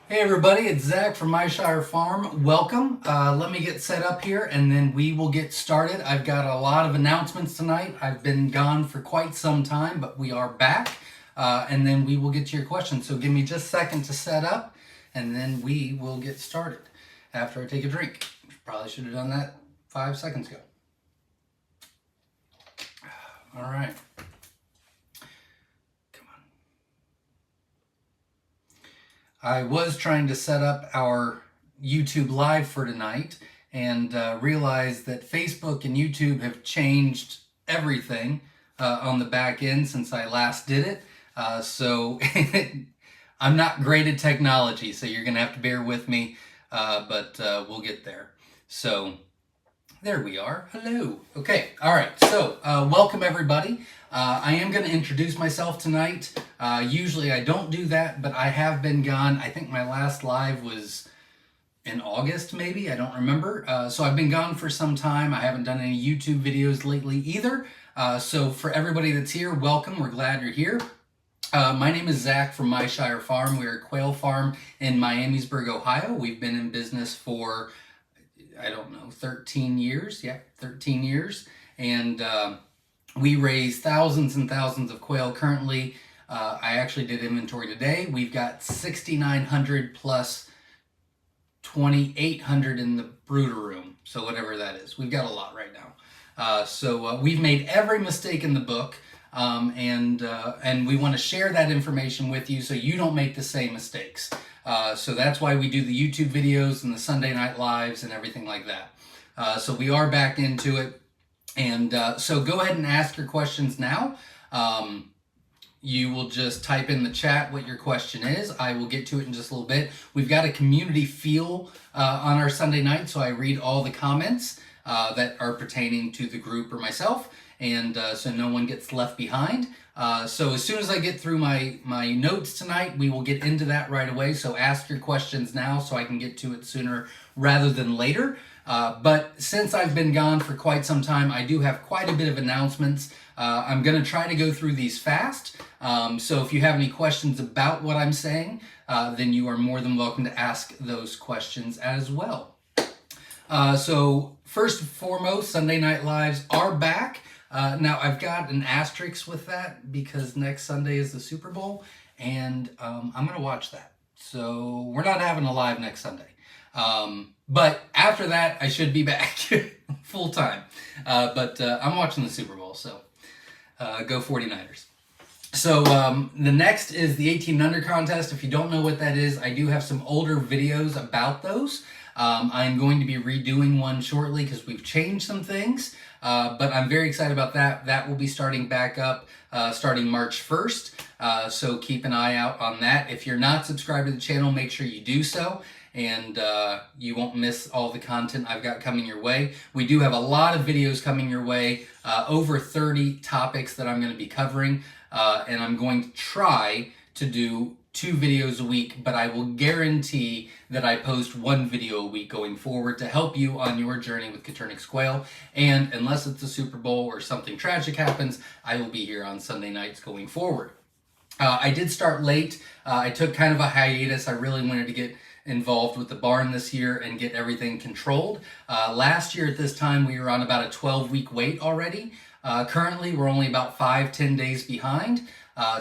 Hey everybody, it's Zach from Myshire Farm. Welcome. Let me get set up here and then we will get started. I've got a lot of announcements tonight. I've been gone for quite some time, but we are back and then we will get to your questions. So give me just a second to set up and then we will get started after I take a drink. Probably should have done that 5 seconds ago. All right. I was trying to set up our YouTube live for tonight and realized that Facebook and YouTube have changed everything on the back end since I last did it. So I'm not great at technology, so you're going to have to bear with me, but we'll get there. So there we are. Hello. Okay. All right. So welcome everybody. I am going to introduce myself tonight. Usually I don't do that, but I have been gone. I think my last live was in August, maybe. I don't remember. So I've been gone for some time. I haven't done any YouTube videos lately either. So for everybody that's here, welcome. We're glad you're here. My name is Zach from Myshire Farm. We're a quail farm in Miamisburg, Ohio. We've been in business for, I don't know, 13 years. Yeah, 13 years. And we raise thousands and thousands of quail currently. I actually did inventory today. We've got 6,900 plus 2,800 in the brooder room. So whatever that is. We've got a lot right now. So we've made every mistake in the book. And we want to share that information with you so you don't make the same mistakes. So that's why we do the YouTube videos and the Sunday night lives and everything like that. So we are back into it. And so go ahead and ask your questions now. You will just type in the chat what your question is. I will get to it in just a little bit. We've got a community feel on our Sunday night, so I read all the comments that are pertaining to the group or myself, and so no one gets left behind. So as soon as I get through my notes tonight, we will get into that right away. So ask your questions now so I can get to it sooner rather than later. But since I've been gone for quite some time, I do have quite a bit of announcements. I'm going to try to go through these fast. So if you have any questions about what I'm saying, then you are more than welcome to ask those questions as well. So first and foremost, Sunday Night Lives are back. Now I've got an asterisk with that because next Sunday is the Super Bowl, and I'm going to watch that. So we're not having a live next Sunday. But after that, I should be back full time. But I'm watching the Super Bowl, so go 49ers. So the next is the 18 and under contest. If you don't know what that is, I do have some older videos about those. I'm going to be redoing one shortly because we've changed some things. But I'm very excited about that. That will be starting back up starting March 1st. So keep an eye out on that. If you're not subscribed to the channel, make sure you do so. And you won't miss all the content I've got coming your way. We do have a lot of videos coming your way, over 30 topics that I'm going to be covering, and I'm going to try to do 2 videos a week, but I will guarantee that I post 1 video a week going forward to help you on your journey with Coturnix quail. And unless it's the Super Bowl or something tragic happens, I will be here on Sunday nights going forward. I did start late. I took kind of a hiatus. I really wanted to get involved with the barn this year and get everything controlled. Last year at this time, we were on about a 12-week wait already. Currently, we're only about 5-10 days behind.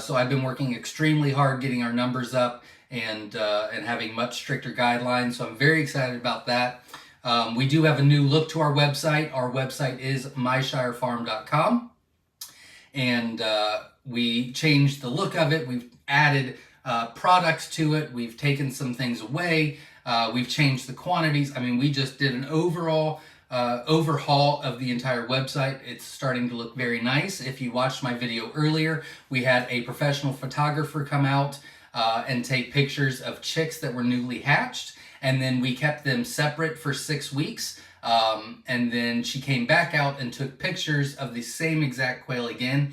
So I've been working extremely hard getting our numbers up and having much stricter guidelines. So I'm very excited about that. We do have a new look to our website. Our website is myshirefarm.com. And we changed the look of it. We've added products to it. We've taken some things away. We've changed the quantities. I mean, we just did an overall overhaul of the entire website. It's starting to look very nice. If you watched my video earlier, we had a professional photographer come out and take pictures of chicks that were newly hatched. And then we kept them separate for 6 weeks. And then she came back out and took pictures of the same exact quail again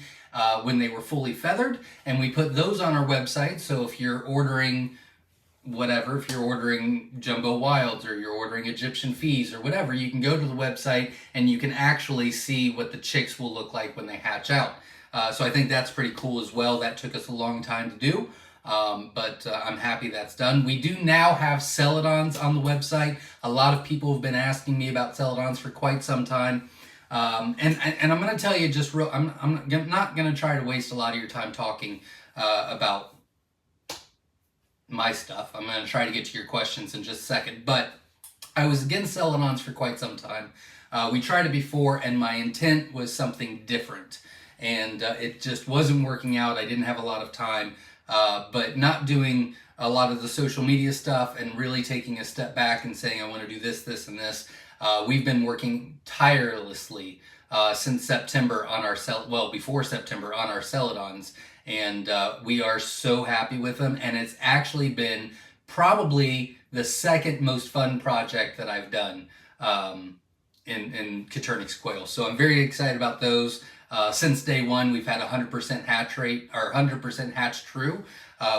when they were fully feathered, and we put those on our website. So if you're ordering whatever, if you're ordering jumbo wilds or you're ordering Egyptian fees or whatever, you can go to the website and you can actually see what the chicks will look like when they hatch out. So I think that's pretty cool as well. That took us a long time to do. but I'm happy that's done. We do now have celadons on the website. A lot of people have been asking me about celadons for quite some time. And I'm going to tell you just real, I'm not going to try to waste a lot of your time talking about my stuff. I'm going to try to get to your questions in just a second, but I was against celadons for quite some time. We tried it before, and my intent was something different, and it just wasn't working out. I didn't have a lot of time, but not doing a lot of the social media stuff and really taking a step back and saying I want to do this, this, and this. We've been working tirelessly since September on our before September on our celadons, and we are so happy with them. And it's actually been probably the second most fun project that I've done in Coturnix quail. So I'm very excited about those. Since day one, we've had 100% hatch rate, or 100% hatch true,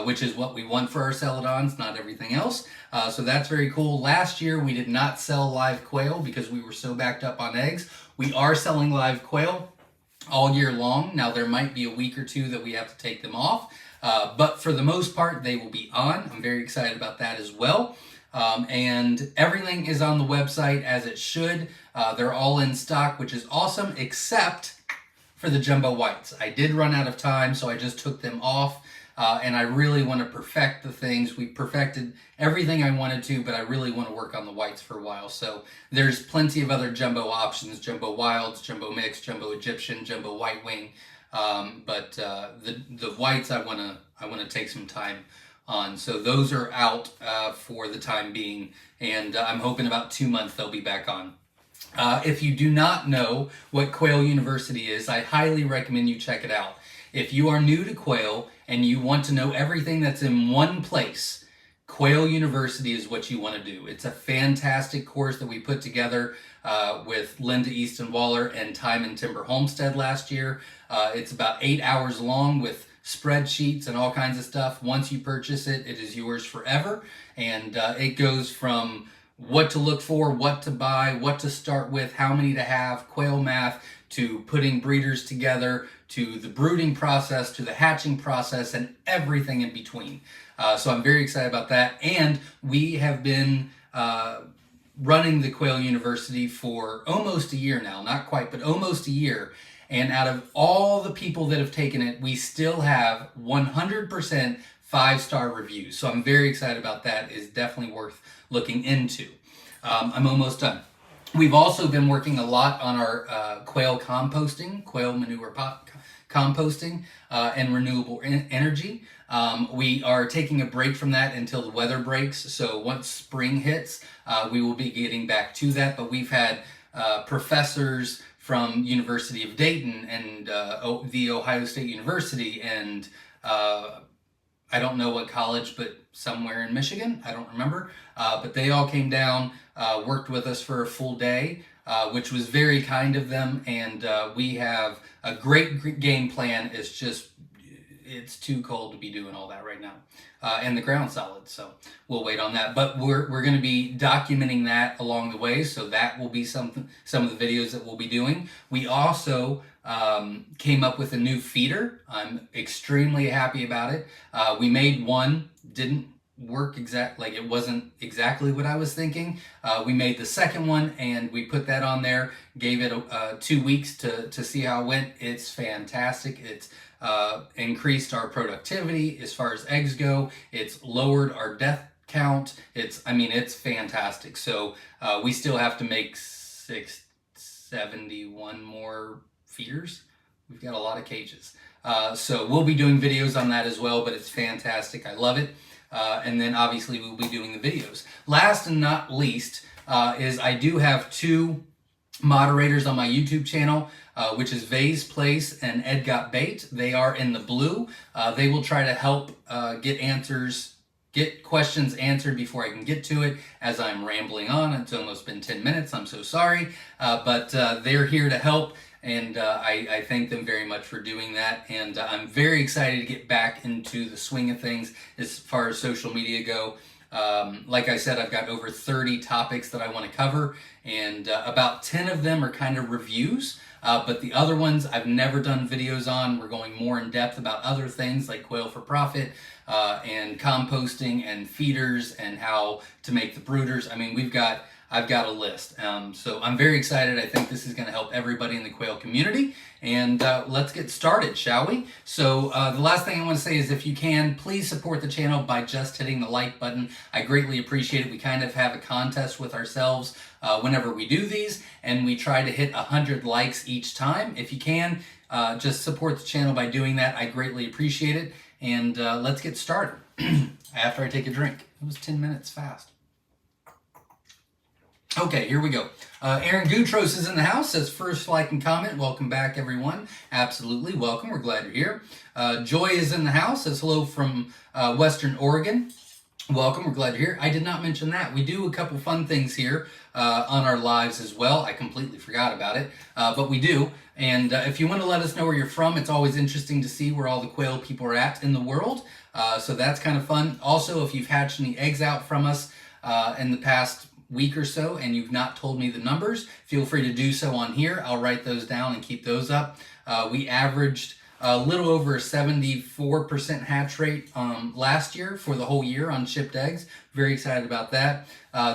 which is what we want for our celadons, not everything else. So that's very cool. Last year, we did not sell live quail because we were so backed up on eggs. We are selling live quail all year long. Now, there might be a week or two that we have to take them off, but for the most part, they will be on. I'm very excited about that as well. And everything is on the website as it should. They're all in stock, which is awesome, except for the jumbo whites. I did run out of time, so I just took them off. And I really want to perfect the things. We perfected everything I wanted to, but I really want to work on the whites for a while. So there's plenty of other jumbo options: jumbo wilds, jumbo mix, jumbo Egyptian, jumbo white wing. But the whites I want to take some time on. So those are out for the time being, and I'm hoping about 2 months they'll be back on. If you do not know what Quail University is, I highly recommend you check it out. If you are new to quail and you want to know everything that's in one place, Quail University is what you want to do. It's a fantastic course that we put together with Linda Easton Waller and Time and Timber Homestead last year. It's about 8 hours long with spreadsheets and all kinds of stuff. Once you purchase it, it is yours forever. And it goes from what to look for, what to buy, what to start with, how many to have, quail math, to putting breeders together, to the brooding process, to the hatching process, and everything in between. So I'm very excited about that. And we have been running the Quail University for almost a year now, not quite, but almost a year. And out of all the people that have taken it, we still have 100% 5-star reviews. So I'm very excited about that. It's definitely worth looking into. I'm almost done. We've also been working a lot on our quail composting, quail manure pot composting, and renewable energy. We are taking a break from that until the weather breaks. So once spring hits, we will be getting back to that. But we've had professors from University of Dayton and the Ohio State University and I don't know what college, but somewhere in Michigan. I don't remember. But they all came down, worked with us for a full day, which was very kind of them. And we have a great game plan. It's too cold to be doing all that right now. And the ground's solid, so we'll wait on that. But we're going to be documenting that along the way, so that will be some of the videos that we'll be doing. We also came up with a new feeder. I'm extremely happy about it. We made one, didn't work like it wasn't exactly what I was thinking. We made the second one and we put that on there, gave it 2 weeks to see how it went. It's fantastic. It's increased our productivity as far as eggs go. It's lowered our death count. It's fantastic. So we still have to make 671 more feeders. We've got a lot of cages. So we'll be doing videos on that as well, but it's fantastic. I love it. And then obviously we'll be doing the videos. Last and not least is I do have 2 moderators on my YouTube channel, which is Vay's Place and Ed Got Bait. They are in the blue. They will try to help get questions answered before I can get to it, as I'm rambling on. It's almost been 10 minutes. I'm so sorry. But they're here to help. And I thank them very much for doing that. And I'm very excited to get back into the swing of things as far as social media go. Like I said, I've got over 30 topics that I want to cover, and about 10 of them are kind of reviews. But the other ones I've never done videos on. We're going more in depth about other things like quail for profit and composting and feeders and how to make the brooders. I mean, I've got a list. So I'm very excited. I think this is going to help everybody in the quail community. And let's get started, shall we? So the last thing I want to say is, if you can, please support the channel by just hitting the like button. I greatly appreciate it. We kind of have a contest with ourselves whenever we do these, and we try to hit 100 likes each time. If you can, just support the channel by doing that. I greatly appreciate it. And let's get started. After I take a drink. It was 10 minutes fast. Okay, here we go. Aaron Gutros is in the house, says first like and comment. Welcome back, everyone. Absolutely, welcome. We're glad you're here. Joy is in the house, says hello from Western Oregon. Welcome, we're glad you're here. I did not mention that. We do a couple fun things here on our lives as well. I completely forgot about it, but we do. And if you want to let us know where you're from, it's always interesting to see where all the quail people are at in the world. So that's kind of fun. Also, if you've hatched any eggs out from us in the past week or so and you've not told me the numbers, feel free to do so on here. I'll write those down and keep those up. We averaged a little over a 74% hatch rate last year for the whole year on shipped eggs. Very excited about that.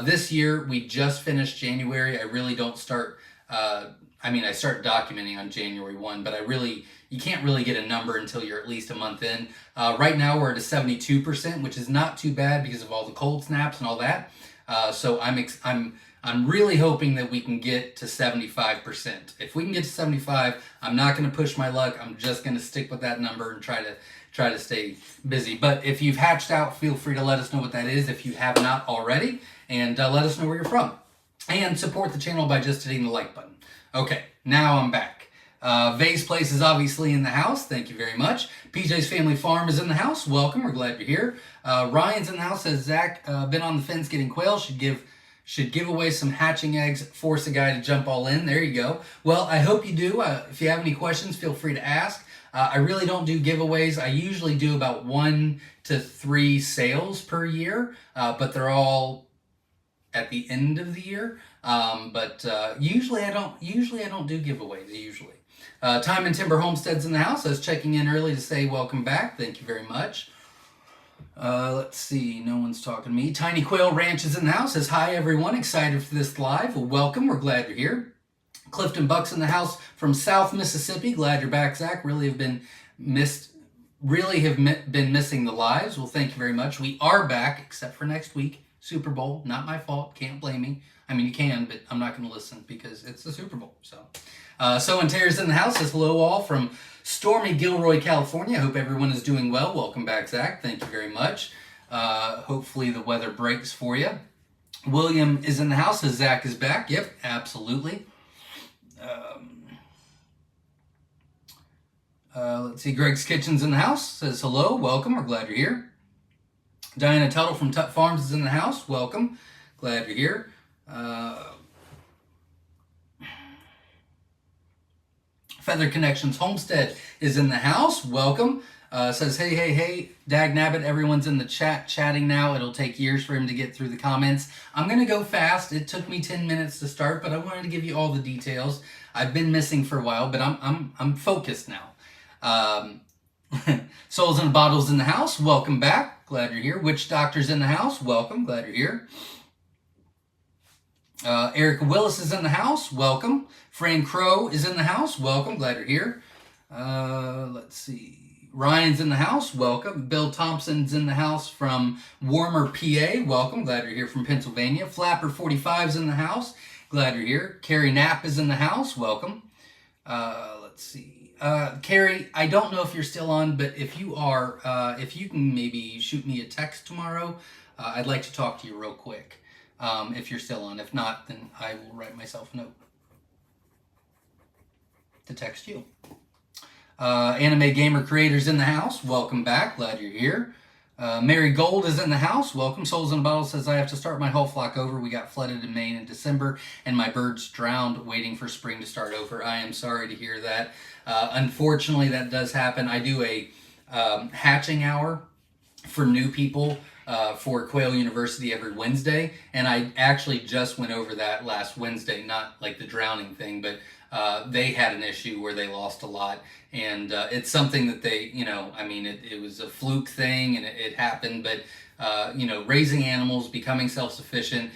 This year, we just finished January. I really don't start, I start documenting on January 1, but you can't really get a number until you're at least a month in. Right now, we're at a 72%, which is not too bad because of all the cold snaps and all that. So I'm really hoping that we can get to 75%. If we can get to 75, I'm not going to push my luck. I'm just going to stick with that number and try to stay busy. But if you've hatched out, feel free to let us know what that is if you have not already, and let us know where you're from. And support the channel by just hitting the like button. Okay, now I'm back. Vay's Place is obviously in the house. Thank you very much. PJ's Family Farm is in the house. Welcome. We're glad you're here. Ryan's in the house. Says Zach, been on the fence getting quail. Should give away some hatching eggs. Force a guy to jump all in. There you go. Well, I hope you do. If you have any questions, feel free to ask. I really don't do giveaways. I usually do about 1 to 3 sales per year, but they're all at the end of the year. Usually I don't do giveaways. Usually. Time and Timber Homestead's in the house. I was checking in early to say welcome back. Thank you very much. Let's see. No one's talking to me. Tiny Quail Ranch is in the house. Says hi, everyone. Excited for this live. Well, welcome. We're glad you're here. Clifton Buck's in the house from South Mississippi. Glad you're back, Zach. Really have been missing the lives. Well, thank you very much. We are back, except for next week. Super Bowl. Not my fault. Can't blame me. I mean, you can, but I'm not going to listen because it's the Super Bowl. So and Terry's in the house. Says hello all from stormy Gilroy, California. I hope everyone is doing well. Welcome back, Zach. Thank you very much. Hopefully the weather breaks for you. William is in the house. Says Zach is back. Yep, absolutely. Let's see. Greg's Kitchen's in the house. Says hello. Welcome. We're glad you're here. Diana Tuttle from Tut Farms is in the house. Welcome. Glad you're here. Feather Connections Homestead is in the house. Welcome. Says, hey, Dag Nabbit, everyone's in the chat chatting now. It'll take years for him to get through the comments. I'm going to go fast. It took me 10 minutes to start, but I wanted to give you all the details. I've been missing for a while, but I'm focused now. Souls and Bottles in the house. Welcome back. Glad you're here. Witch Doctor's in the house. Welcome. Glad you're here. Erica Willis is in the house. Welcome. Fran Crow is in the house. Welcome. Glad you're here. Let's see. Ryan's in the house. Welcome. Bill Thompson's in the house from Warmer, PA. Welcome. Glad you're here from Pennsylvania. Flapper 45's in the house. Glad you're here. Carrie Knapp is in the house. Welcome. Let's see. Carrie, I don't know if you're still on, but if you are, if you can maybe shoot me a text tomorrow, I'd like to talk to you real quick. If you're still on. If not, then I will write myself a note to text you. Anime Gamer Creators in the house. Welcome back. Glad you're here. Mary Gold is in the house. Welcome. Souls in a Bottle says, I have to start my whole flock over. We got flooded in Maine in December, and my birds drowned waiting for spring to start over. I am sorry to hear that. Unfortunately, that does happen. I do a hatching hour for new people for Quail University every Wednesday, and I actually just went over that last Wednesday, not like the drowning thing, but they had an issue where they lost a lot, and it's something that they, I mean, it was a fluke thing, and it happened, but raising animals, becoming self-sufficient,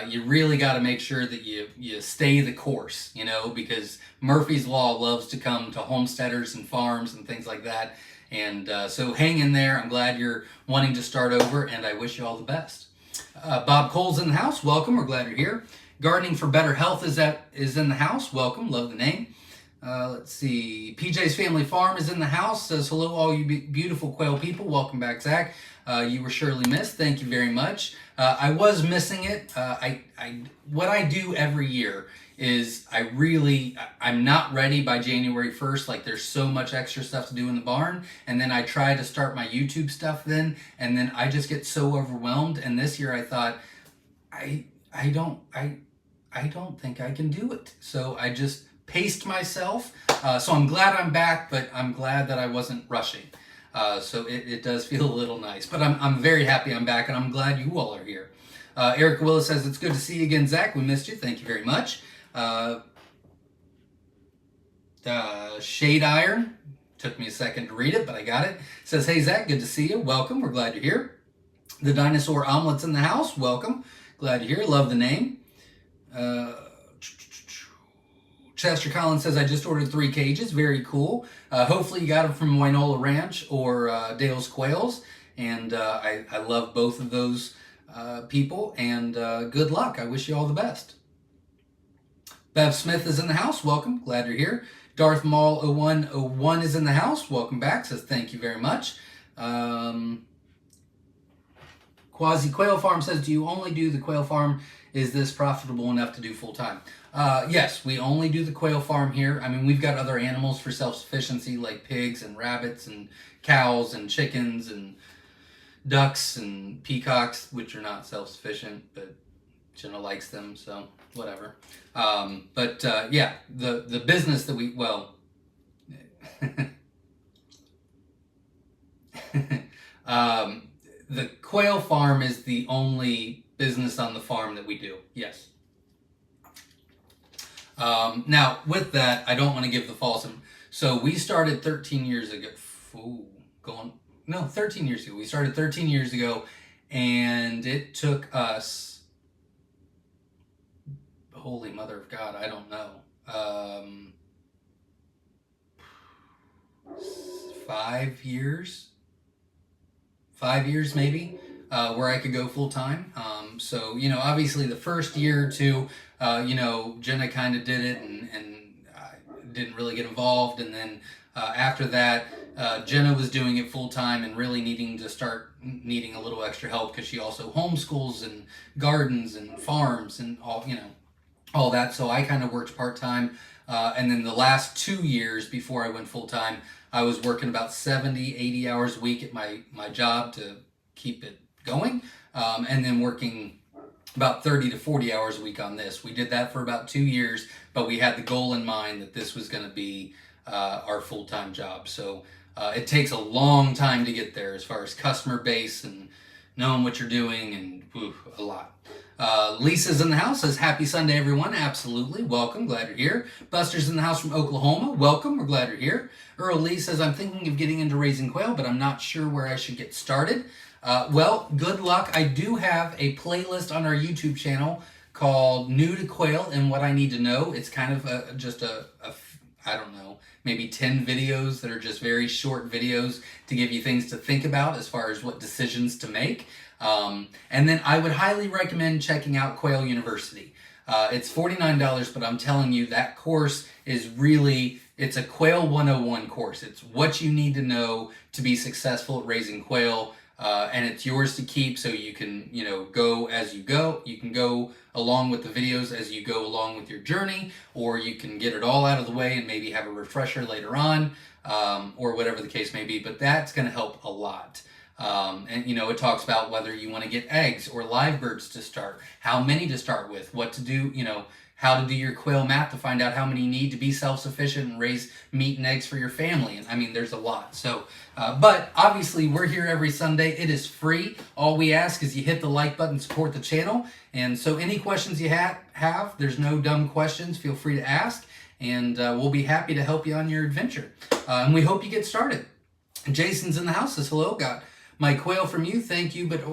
you really got to make sure that you stay the course, because Murphy's Law loves to come to homesteaders and farms and things like that. And so hang in there. I'm glad you're wanting to start over, and I wish you all the best. Bob Cole's in the house. Welcome. We're glad you're here. Gardening for Better Health is in the house. Welcome. Love the name. Let's see. PJ's Family Farm is in the house. Says hello, all you beautiful quail people. Welcome back, Zach. You were surely missed. Thank you very much. I was missing it. What I do every year is I'm not ready by January 1st. Like, there's so much extra stuff to do in the barn. And then I try to start my YouTube stuff then. And then I just get so overwhelmed. And this year I thought, I don't think I can do it. So I just paced myself. So I'm glad I'm back, but I'm glad that I wasn't rushing. So it does feel a little nice, but I'm very happy I'm back, and I'm glad you all are here. Eric Willis says, it's good to see you again, Zach. We missed you. Thank you very much. Shade Iron, took me a second to read it, but I got it. Says, hey, Zach, good to see you. Welcome. We're glad you're here. The Dinosaur Omelet's in the house. Welcome. Glad you're here. Love the name. Chester Collins says, I just ordered 3 cages. Very cool. Hopefully you got them from Wynola Ranch or Dale's Quails. And I love both of those people. And good luck. I wish you all the best. Bev Smith is in the house. Welcome. Glad you're here. Darth Maul 0101 is in the house. Welcome back. Says thank you very much. Quasi Quail Farm says, do you only do the quail farm? Is this profitable enough to do full time? Yes, we only do the quail farm here. I mean, we've got other animals for self-sufficiency like pigs and rabbits and cows and chickens and ducks and peacocks, which are not self-sufficient, but Jenna likes them, so whatever. Yeah, the business that the quail farm is the only business on the farm that we do, yes. Now, with that, I don't want to give the false. So we started 13 years ago. 13 years ago. We started 13 years ago, and it took us, holy mother of God, I don't know, 5 year maybe, where I could go full time. So, obviously the first year or two, Jenna kind of did it and didn't really get involved. And then after that, Jenna was doing it full time and really needing a little extra help because she also homeschools and gardens and farms and all that. So I kind of worked part time. And then the last 2 years before I went full time, I was working about 70, 80 hours a week at my job to keep it going. And then working about 30 to 40 hours a week on this. We did that for about 2 years, but we had the goal in mind that this was going to be our full-time job. So it takes a long time to get there as far as customer base and knowing what you're doing, and a lot. Lisa's in the house, says happy Sunday everyone. Absolutely, welcome, glad you're here. Buster's in the house from Oklahoma. Welcome, we're glad you're here. Earl Lee says, I'm thinking of getting into raising quail, but I'm not sure where I should get started. Well, good luck. I do have a playlist on our YouTube channel called New to Quail and What I Need to Know. It's kind of just I don't know, maybe 10 videos that are just very short videos to give you things to think about as far as what decisions to make. And then I would highly recommend checking out Quail University. It's $49, but I'm telling you that course is really, it's a Quail 101 course. It's what you need to know to be successful at raising quail. And it's yours to keep, so you can, go as you go. You can go along with the videos as you go along with your journey, or you can get it all out of the way and maybe have a refresher later on, or whatever the case may be. But that's going to help a lot. And it talks about whether you want to get eggs or live birds to start, how many to start with, what to do, how to do your quail math to find out how many you need to be self-sufficient and raise meat and eggs for your family. And I mean, there's a lot. So, but obviously we're here every Sunday. It is free. All we ask is you hit the like button, support the channel. And so any questions you have, there's no dumb questions. Feel free to ask, and we'll be happy to help you on your adventure. And we hope you get started. Jason's in the house. Says hello. Got my quail from you. Thank you, but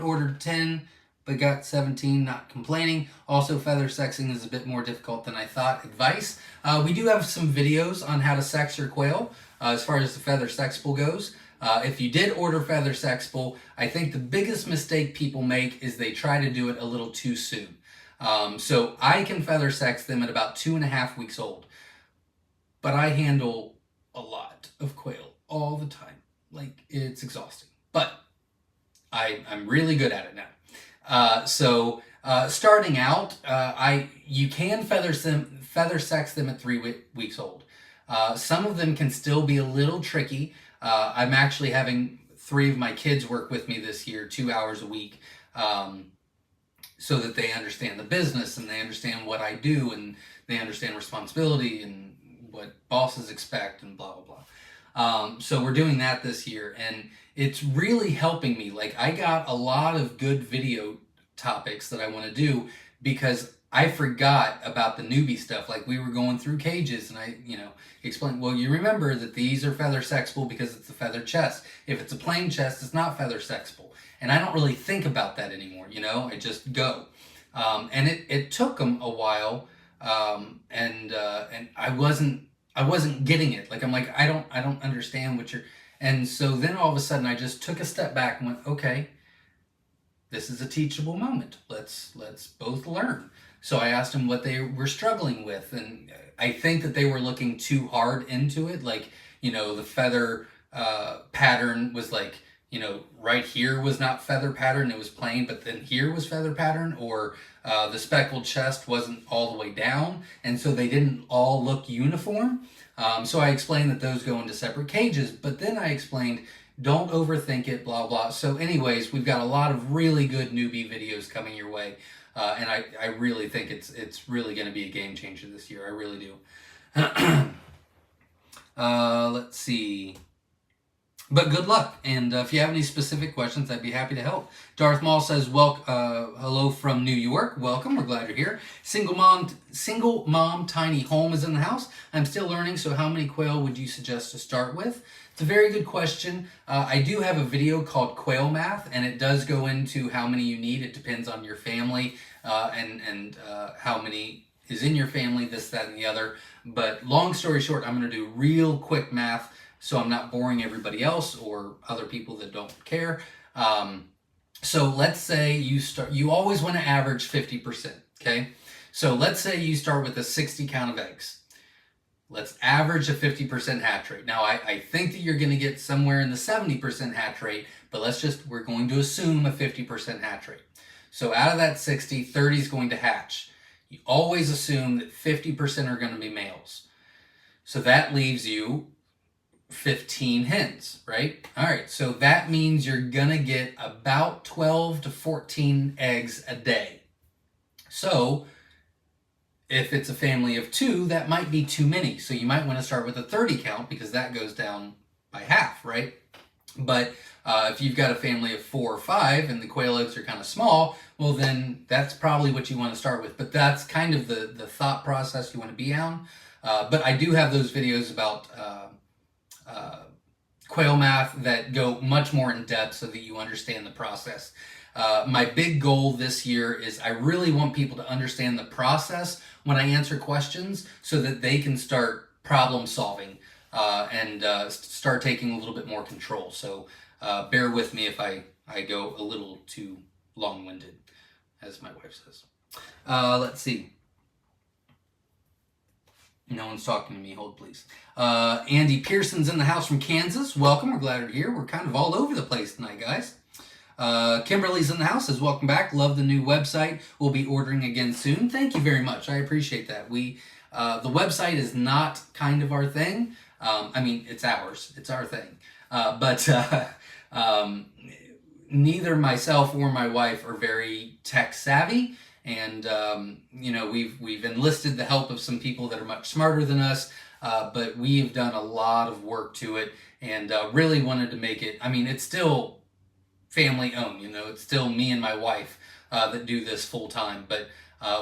ordered 10. But got 17, not complaining. Also, feather sexing is a bit more difficult than I thought. Advice. We do have some videos on how to sex your quail as far as the feather sexable goes. If you did order feather sexable, I think the biggest mistake people make is they try to do it a little too soon. So I can feather sex them at about 2.5 weeks old. But I handle a lot of quail all the time. Like, it's exhausting. But I'm really good at it now. Starting out, you can feather sex them at 3 weeks old. Some of them can still be a little tricky. I'm actually having 3 of my kids work with me this year, 2 hours a week, so that they understand the business and they understand what I do and they understand responsibility and what bosses expect and blah, blah, blah. So we're doing that this year, and it's really helping me. Like, I got a lot of good video topics that I want to do because I forgot about the newbie stuff. Like, we were going through cages and I, explained, well, you remember that these are feather sexable because it's a feather chest. If it's a plain chest, it's not feather sexable. And I don't really think about that anymore, I just go. And it took them a while, and I wasn't getting it. Like, I'm like, I don't understand what you're... And so then all of a sudden I just took a step back and went, okay, this is a teachable moment. Let's both learn. So I asked them what they were struggling with, and I think that they were looking too hard into it. Like, the feather pattern was like, right here was not feather pattern, it was plain, but then here was feather pattern, or the speckled chest wasn't all the way down, and so they didn't all look uniform. So I explained that those go into separate cages, but then I explained, don't overthink it, blah, blah. So anyways, we've got a lot of really good newbie videos coming your way. And I really think it's really going to be a game changer this year. I really do. Let's see. But good luck. And if you have any specific questions, I'd be happy to help. Darth Maul says, hello from New York. Welcome. We're glad you're here. Single mom tiny home is in the house. I'm still learning, so how many quail would you suggest to start with? It's a very good question. I do have a video called Quail Math, and it does go into how many you need. It depends on your family and how many is in your family, this, that, and the other. But long story short, I'm going to do real quick math so I'm not boring everybody else or other people that don't care. So let's say you always want to average 50%, okay? So let's say you start with a 60 count of eggs. Let's average a 50% hatch rate. Now, I think that you're going to get somewhere in the 70% hatch rate, but we're going to assume a 50% hatch rate. So out of that 60, 30 is going to hatch. You always assume that 50% are going to be males. So that leaves you 15 hens, right? All right, so that means you're going to get about 12 to 14 eggs a day. So if it's a family of 2, that might be too many. So you might want to start with a 30 count because that goes down by half, right? But if you've got a family of 4 or 5 and the quail eggs are kind of small, well, then that's probably what you want to start with. But that's kind of the thought process you want to be on. But I do have those videos about quail math that go much more in depth so that you understand the process. My big goal this year is I really want people to understand the process when I answer questions so that they can start problem solving and start taking a little bit more control. So bear with me if I go a little too long-winded, as my wife says. Let's see. No one's talking to me. Hold, please. Andy Pearson's in the house from Kansas. Welcome. We're glad you're here. We're kind of all over the place tonight, guys. Kimberly's in the house. Says, welcome back. Love the new website. We'll be ordering again soon. Thank you very much. I appreciate that. The website is not kind of our thing. I mean, it's ours. It's our thing. But neither myself or my wife are very tech savvy, and we've enlisted the help of some people that are much smarter than us, but we have done a lot of work to it, and really wanted to make it. I mean, it's still family owned. It's still me and my wife that do this full time, but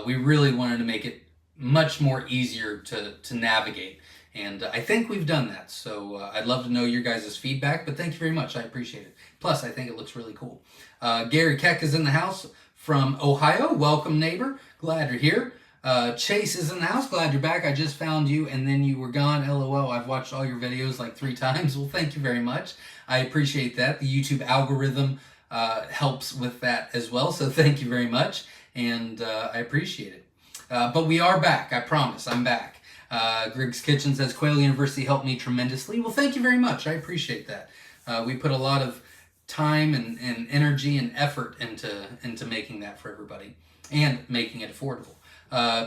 we really wanted to make it much more easier to navigate. And I think we've done that. So I'd love to know your guys' feedback, but thank you very much. I appreciate it. Plus, I think it looks really cool. Gary Keck is in the house from Ohio. Welcome, neighbor. Glad you're here. Chase is in the house. Glad you're back. I just found you and then you were gone. LOL. I've watched all your videos like 3 times. Well, thank you very much. I appreciate that. The YouTube algorithm helps with that as well. So thank you very much. And I appreciate it. But we are back. I promise. I'm back. Griggs Kitchen says, Quail University helped me tremendously. Well, thank you very much. I appreciate that. We put a lot of time and energy and effort into making that for everybody and making it affordable.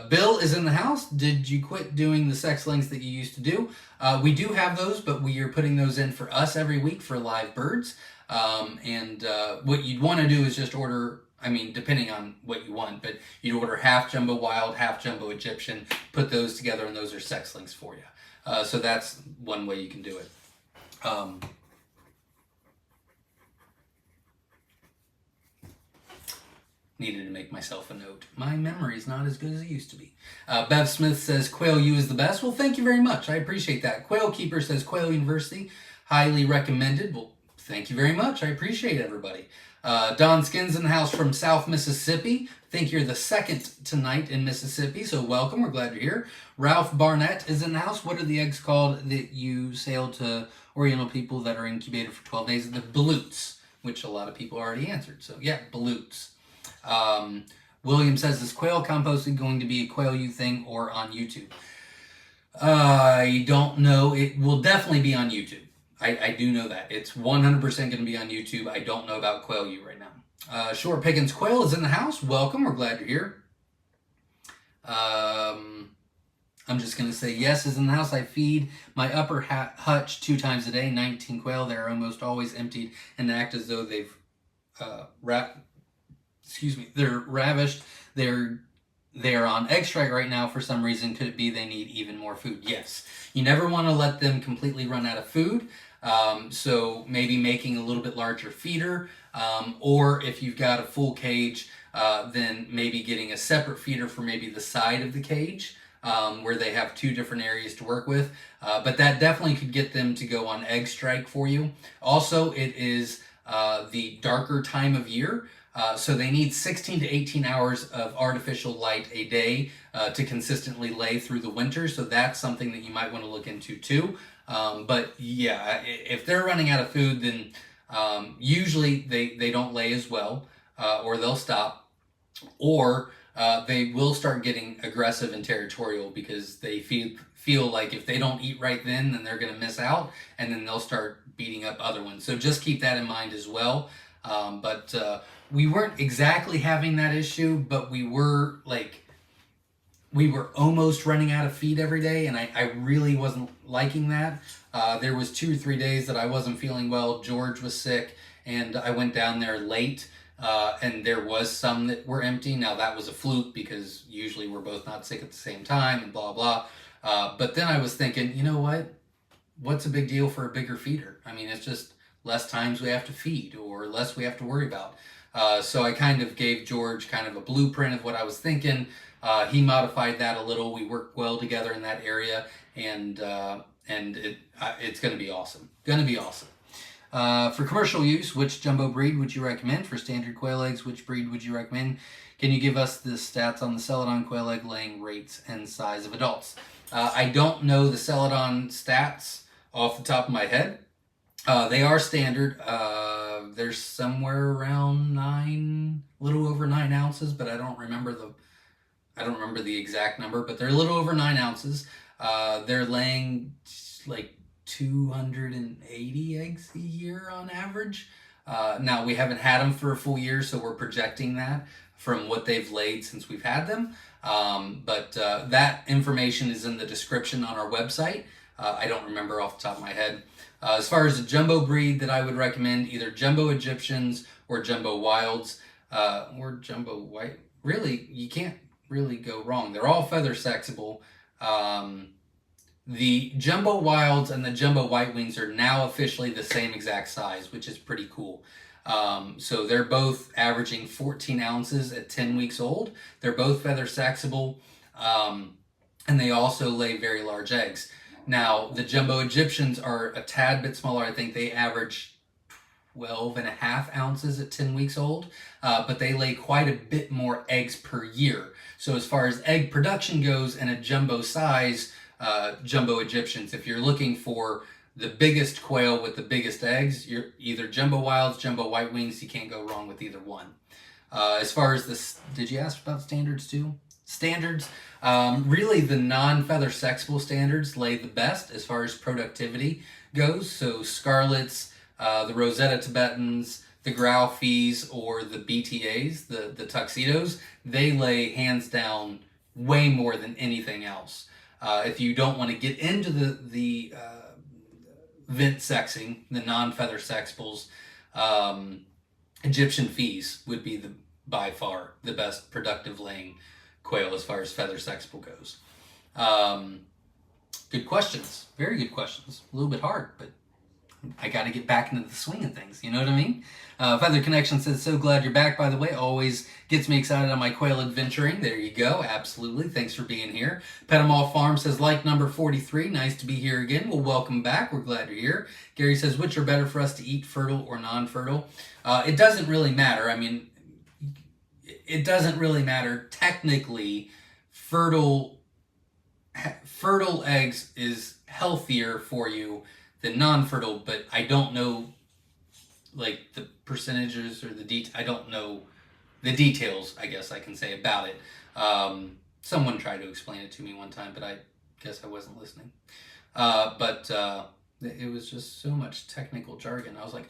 Bill is in the house. Did you quit doing the sex links that you used to do? We do have those, but we are putting those in for us every week for live birds. What you'd want to do is just order, depending on what you want, but you'd order half jumbo wild, half jumbo Egyptian, put those together, and those are sex links for you. So that's one way you can do it. Needed to make myself a note. My memory's not as good as it used to be. Bev Smith says, Quail U is the best. Well, thank you very much. I appreciate that. Quail Keeper says, Quail University, highly recommended. Well, thank you very much. I appreciate everybody. Don Skins in the house from South Mississippi. I think you're the second tonight in Mississippi, so welcome. We're glad you're here. Ralph Barnett is in the house. What are the eggs called that you sell to Oriental people that are incubated for 12 days? The balutes, which a lot of people already answered. So yeah, balutes. William says, is quail composting going to be a Quail U thing or on YouTube? I don't know. It will definitely be on YouTube. I do know that. It's 100% going to be on YouTube. I don't know about Quail U right now. Short Pickens Quail is in the house. Welcome. We're glad you're here. I'm just going to say yes is in the house. I feed my upper hutch 2 times a day, 19 quail. They're almost always emptied and act as though they've they're ravished. They're on egg strike right now for some reason. Could it be they need even more food? Yes. You never want to let them completely run out of food. So maybe making a little bit larger feeder, or if you've got a full cage, then maybe getting a separate feeder for maybe the side of the cage, where they have 2 different areas to work with. But that definitely could get them to go on egg strike for you. Also, it is the darker time of year. So they need 16 to 18 hours of artificial light a day to consistently lay through the winter. So that's something that you might want to look into too. But yeah, if they're running out of food, then usually they don't lay as well, or they'll stop, or they will start getting aggressive and territorial because they feel like if they don't eat right then they're going to miss out, and then they'll start beating up other ones. So just keep that in mind as well. But we weren't exactly having that issue, but we were almost running out of feed every day, and I really wasn't liking that. There was 2 or 3 days that I wasn't feeling well. George was sick, and I went down there late, and there was some that were empty. Now that was a fluke because usually we're both not sick at the same time and blah, blah. But then I was thinking, you know what? What's a big deal for a bigger feeder? I mean, it's just less times we have to feed or less we have to worry about. So I kind of gave George kind of a blueprint of what I was thinking. He modified that a little. We worked well together in that area, and it's going to be awesome. Going to be awesome. For commercial use, which jumbo breed would you recommend? For standard quail eggs, which breed would you recommend? Can you give us the stats on the Celadon quail egg laying rates and size of adults? I don't know the Celadon stats off the top of my head. They are standard. They're somewhere around a little over 9 ounces, but I don't remember the exact number, but they're a little over 9 ounces. They're laying like 280 eggs a year on average. Now we haven't had them for a full year, so we're projecting that from what they've laid since we've had them. But that information is in the description on our website. I don't remember off the top of my head. As far as a jumbo breed that I would recommend, either jumbo Egyptians or jumbo wilds, or jumbo white. Really, you can't really go wrong. They're all feather sexable. The jumbo wilds and the jumbo white wings are now officially the same exact size, which is pretty cool. So they're both averaging 14 ounces at 10 weeks old. They're both feather sexable, and they also lay very large eggs. Now, the jumbo Egyptians are a tad bit smaller. I think they average 12.5 ounces at 10 weeks old, but they lay quite a bit more eggs per year. So as far as egg production goes and a jumbo size, jumbo Egyptians, if you're looking for the biggest quail with the biggest eggs, you're either jumbo wilds, jumbo white wings. You can't go wrong with either one. As far as this, did you ask about standards too? Standards, really the non-feather sexable standards lay the best as far as productivity goes. So scarlets, the Rosetta Tibetans, the Graufies, or the BTAs, the tuxedos, they lay hands down way more than anything else. If you don't want to get into the vent sexing, the non-feather sexables, Egyptian fees would be by far the best productive laying quail as far as feather sexable goes. Good questions. Very good questions. A little bit hard, but I got to get back into the swing of things. You know what I mean? Feather Connection says, so glad you're back, by the way. Always gets me excited on my quail adventuring. There you go. Absolutely. Thanks for being here. Pet'em Farm says, like number 43. Nice to be here again. Well, welcome back. We're glad you're here. Gary says, which are better for us to eat, fertile or non-fertile? It doesn't really matter. I mean, it doesn't really matter. Technically, fertile eggs is healthier for you than non-fertile, but I don't know like the percentages or I don't know the details, I guess I can say, about it. Someone tried to explain it to me one time, but I guess I wasn't listening. But it was just so much technical jargon. I was like,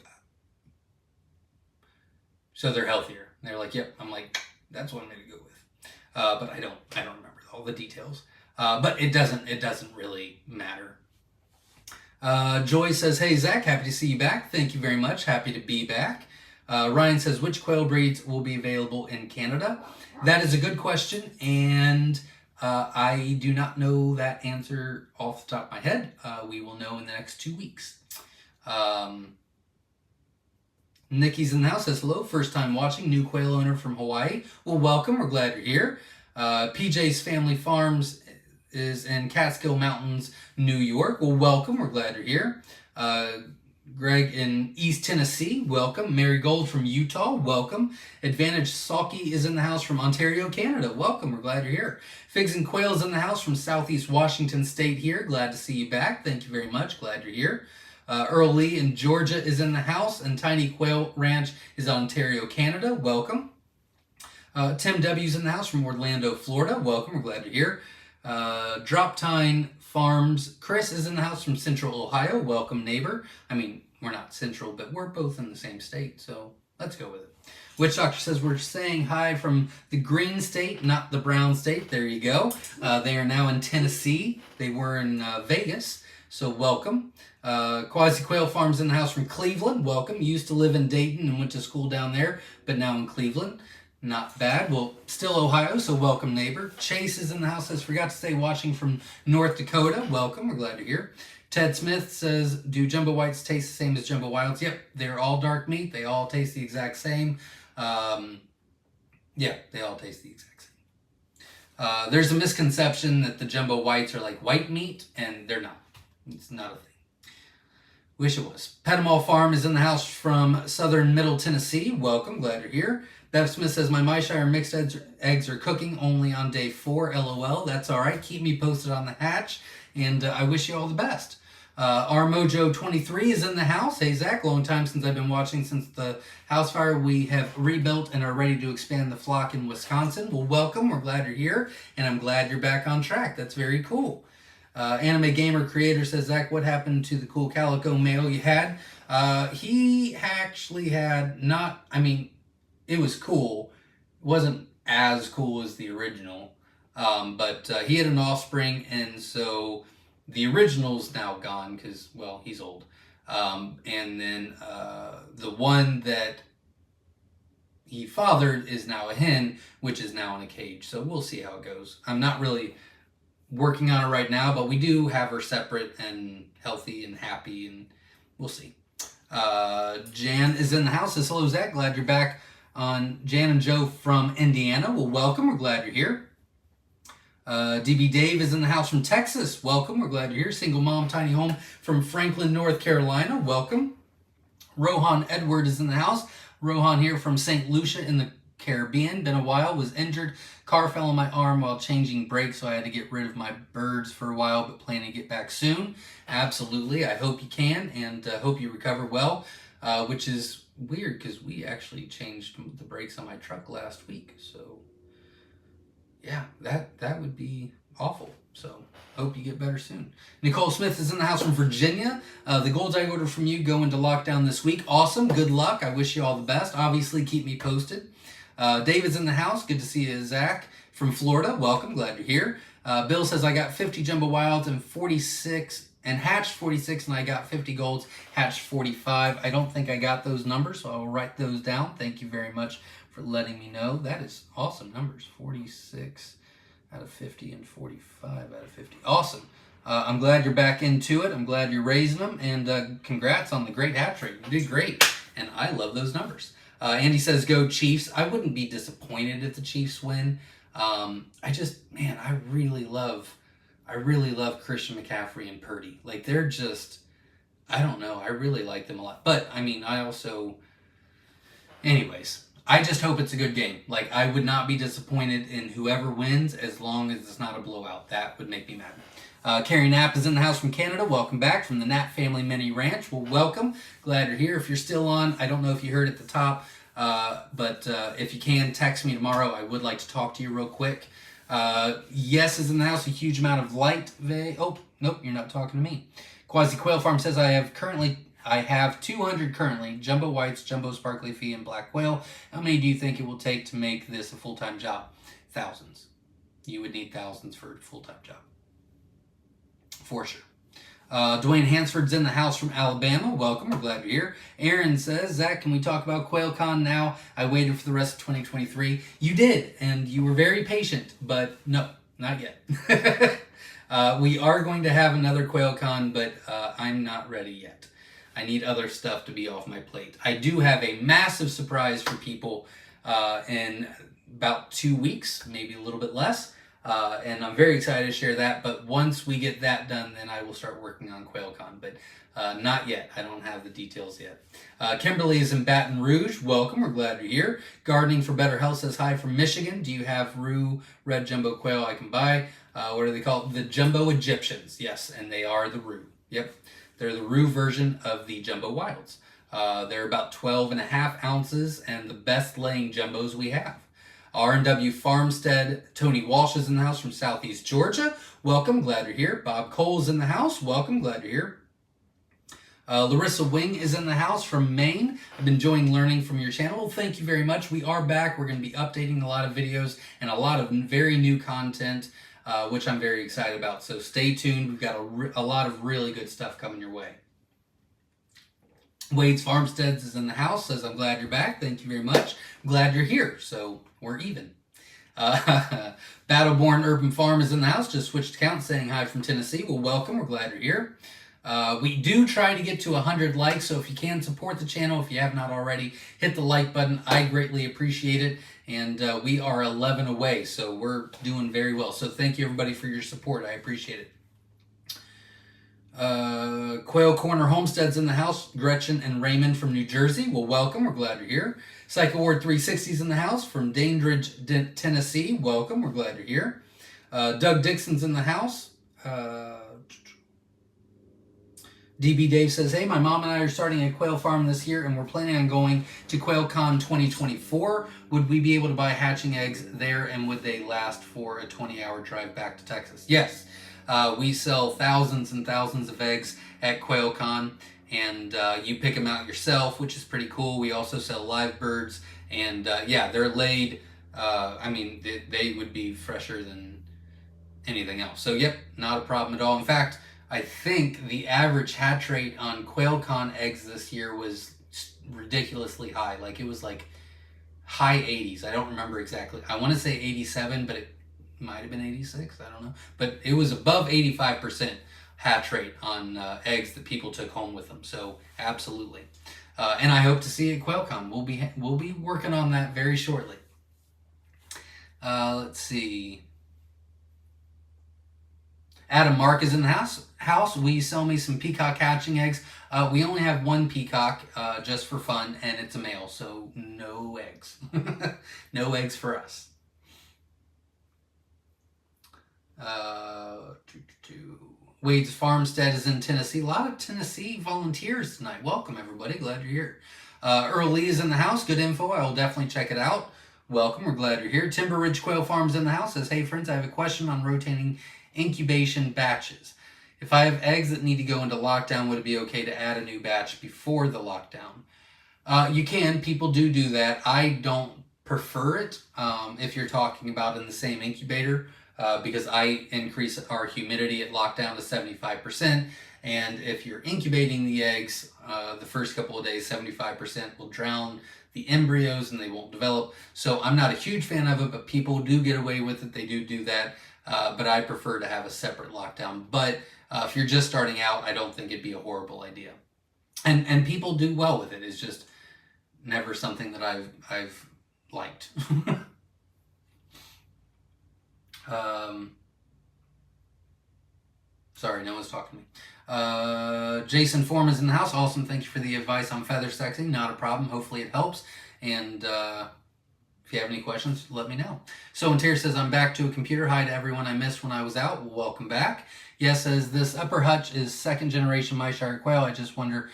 so they're healthier. And they're like, yep. I'm like, that's what I'm going to go with. But I don't remember all the details. But it doesn't really matter. Joy says, hey, Zach, happy to see you back. Thank you very much. Happy to be back. Ryan says, which quail breeds will be available in Canada? That is a good question, and I do not know that answer off the top of my head. We will know in the next 2 weeks. Nikki's in the house, says, hello, first time watching, new quail owner from Hawaii. Well, welcome. We're glad you're here. PJ's Family Farms is in Catskill Mountains, New York. Well, welcome. We're glad you're here. Greg in East Tennessee, welcome. Mary Gold from Utah, welcome. Advantage Salky is in the house from Ontario, Canada. Welcome. We're glad you're here. Figs and Quail is in the house from Southeast Washington State here. Glad to see you back. Thank you very much. Glad you're here. Earl Lee in Georgia is in the house, and Tiny Quail Ranch is Ontario, Canada. Welcome. Tim W's in the house from Orlando, Florida. Welcome. We're glad you're here. Droptine Farms. Chris is in the house from Central Ohio. Welcome, neighbor. I mean, we're not central, but we're both in the same state, so let's go with it. Witch Doctor says we're saying hi from the green state, not the brown state. There you go. They are now in Tennessee. They were in Vegas, so welcome. Quasi Quail Farms in the house from Cleveland. Welcome. Used to live in Dayton and went to school down there, but now in Cleveland. Not bad. Well, still Ohio, so welcome, neighbor. Chase is in the house, says, forgot to say, watching from North Dakota. Welcome. We're glad you're here. Ted Smith says, do jumbo whites taste the same as jumbo wilds? Yep, they're all dark meat. They all taste the exact same. Yeah, they all taste the exact same. There's a misconception that the jumbo whites are like white meat, and they're not. It's not a thing. Wish it was. Pet'em Farm is in the house from southern Middle Tennessee. Welcome. Glad you're here. Bev Smith says, my Myshire mixed eggs are cooking only on day 4. LOL. That's all right. Keep me posted on the hatch, and I wish you all the best. Our Mojo 23 is in the house. Hey, Zach, long time since I've been watching since the house fire. We have rebuilt and are ready to expand the flock in Wisconsin. Well, welcome. We're glad you're here, and I'm glad you're back on track. That's very cool. Anime Gamer Creator says, Zach, what happened to the cool calico male you had? He actually had not, I mean, it was cool. It wasn't as cool as the original, but he had an offspring, and so the original's now gone because, well, he's old. And then the one that he fathered is now a hen, which is now in a cage. So we'll see how it goes. I'm not really working on it right now, but we do have her separate and healthy and happy, and we'll see. Jan is in the house. Says, hello, Zach. Glad you're back on. Jan and Joe from Indiana. Well, welcome. We're glad you're here. DB Dave is in the house from Texas. Welcome. We're glad you're here. Single mom, tiny home from Franklin, North Carolina. Welcome. Rohan Edward is in the house. Rohan here from St. Lucia in the Caribbean. Been a while. Was injured. Car fell on my arm while changing brakes, so I had to get rid of my birds for a while, but plan to get back soon. Absolutely. I hope you can, and hope you recover well, which is weird because we actually changed the brakes on my truck last week. So, yeah, that would be awful. So, hope you get better soon. Nicole Smith is in the house from Virginia. The golds I ordered from you go into lockdown this week. Awesome. Good luck. I wish you all the best. Obviously, keep me posted. David's in the house. Good to see you, Zach, from Florida. Welcome. Glad you're here. Bill says, I got 50 Jumbo Wilds and 46 and hatched 46, and I got 50 golds, hatched 45. I don't think I got those numbers, so I will write those down. Thank you very much for letting me know. That is awesome numbers. 46 out of 50 and 45 out of 50. Awesome. I'm glad you're back into it. I'm glad you're raising them, and congrats on the great hatch rate. You did great, and I love those numbers. Andy says, go Chiefs. I wouldn't be disappointed if the Chiefs win. I really love Christian McCaffrey and Purdy. Like, they're just, I don't know. I really like them a lot. But, I mean, anyways, I just hope it's a good game. Like, I would not be disappointed in whoever wins as long as it's not a blowout. That would make me mad. Carrie Knapp is in the house from Canada. Welcome back from the Knapp Family Mini Ranch. Well, welcome. Glad you're here. If you're still on, I don't know if you heard at the top, but if you can, text me tomorrow. I would like to talk to you real quick. Yes is in the house. A huge amount of light. Oh, nope, you're not talking to me. Quasi Quail Farm says, I have 200 currently. Jumbo Whites, Jumbo Sparkly Fee, and Black Quail. How many do you think it will take to make this a full-time job? Thousands. You would need thousands for a full-time job. For sure. Dwayne Hansford's in the house from Alabama. Welcome. We're glad you're here. Aaron says, Zach, can we talk about QuailCon now? I waited for the rest of 2023. You did, and you were very patient, but no, not yet. We are going to have another QuailCon, but I'm not ready yet. I need other stuff to be off my plate. I do have a massive surprise for people in about 2 weeks, maybe a little bit less. And I'm very excited to share that, but once we get that done, then I will start working on QuailCon, but not yet. I don't have the details yet. Kimberly is in Baton Rouge. Welcome. We're glad you're here. Gardening for Better Health says, hi from Michigan. Do you have Roo red jumbo quail I can buy? What are they called? The Jumbo Egyptians. Yes, and they are the Roo. Yep. They're the Roo version of the Jumbo Wilds. They're about 12.5 ounces and the best laying jumbos we have. R&W Farmstead, Tony Walsh is in the house from Southeast Georgia. Welcome, glad you're here. Bob Cole's in the house. Welcome, glad you're here. Larissa Wing is in the house from Maine. I've been enjoying learning from your channel. Well, thank you very much. We are back. We're going to be updating a lot of videos and a lot of very new content, which I'm very excited about. So stay tuned. We've got a lot of really good stuff coming your way. Wade's Farmsteads is in the house. Says, I'm glad you're back. Thank you very much. I'm glad you're here. So we're even. Battleborn Urban Farm is in the house. Just switched accounts, saying hi from Tennessee. Well, welcome. We're glad you're here. We do try to get to 100 likes, so if you can support the channel, if you have not already, hit the like button. I greatly appreciate it. And we are 11 away, so we're doing very well. So thank you, everybody, for your support. I appreciate it. Quail Corner Homesteads in the house. Gretchen and Raymond from New Jersey. Well, welcome. We're glad you're here. Psycho Ward 360's in the house from Dandridge, Tennessee. Welcome. We're glad you're here. Doug Dixon's in the house. DB Dave says, hey, my mom and I are starting a quail farm this year, and we're planning on going to QuailCon 2024. Would we be able to buy hatching eggs there, and would they last for a 20-hour drive back to Texas? Yes. We sell thousands and thousands of eggs at QuailCon, and you pick them out yourself, which is pretty cool. We also sell live birds, and yeah, they're laid. I mean, they would be fresher than anything else. So, yep, not a problem at all. In fact, I think the average hatch rate on QuailCon eggs this year was ridiculously high. Like it was like high 80s. I don't remember exactly. I want to say 87, but it might have been 86. I don't know. But it was above 85% hatch rate on eggs that people took home with them. So absolutely. And I hope to see it at QuailCon. We'll be working on that very shortly. Let's see. Adam Mark is in the house. Will you sell me some peacock hatching eggs? We only have one peacock just for fun, and it's a male, so no eggs. No eggs for us. Wade's Farmstead is in Tennessee. A lot of Tennessee volunteers tonight. Welcome, everybody. Glad you're here. Earl Lee is in the house. Good info. I will definitely check it out. Welcome. We're glad you're here. Timber Ridge Quail Farms in the house says, hey, friends, I have a question on rotating incubation batches. If I have eggs that need to go into lockdown, would it be okay to add a new batch before the lockdown? You can. People do that. I don't prefer it if you're talking about in the same incubator because I increase our humidity at lockdown to 75%. And if you're incubating the eggs, the first couple of days, 75% will drown the embryos and they won't develop. So I'm not a huge fan of it, but people do get away with it. They do that. But I prefer to have a separate lockdown. But if you're just starting out, I don't think it'd be a horrible idea. And people do well with it. It's just never something that I've liked. Sorry, no one's talking to me. Jason Form is in the house. Awesome. Thank you for the advice on feather sexing. Not a problem. Hopefully it helps. And if you have any questions, let me know. So Terry says, I'm back to a computer. Hi to everyone I missed when I was out. Welcome back. Yes, says this upper hutch is second generation Myshire quail. I just wonder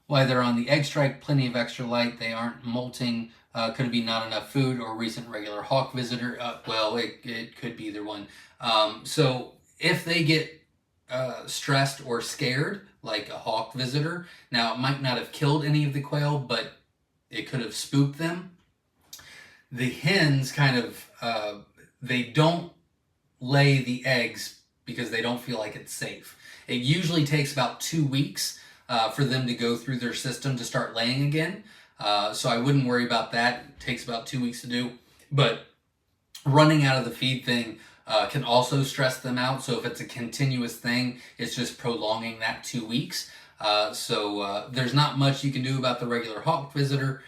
why they're on the egg strike. Plenty of extra light. They aren't molting. Could it be not enough food or recent regular hawk visitor? Well, it could be either one. So if they get stressed or scared, like a hawk visitor, now it might not have killed any of the quail, but it could have spooked them. The hens kind of, they don't lay the eggs because they don't feel like it's safe. It usually takes about 2 weeks for them to go through their system to start laying again. So I wouldn't worry about that. It takes about 2 weeks to do. But running out of the feed thing can also stress them out. So if it's a continuous thing, it's just prolonging that 2 weeks. So there's not much you can do about the regular hawk visitor.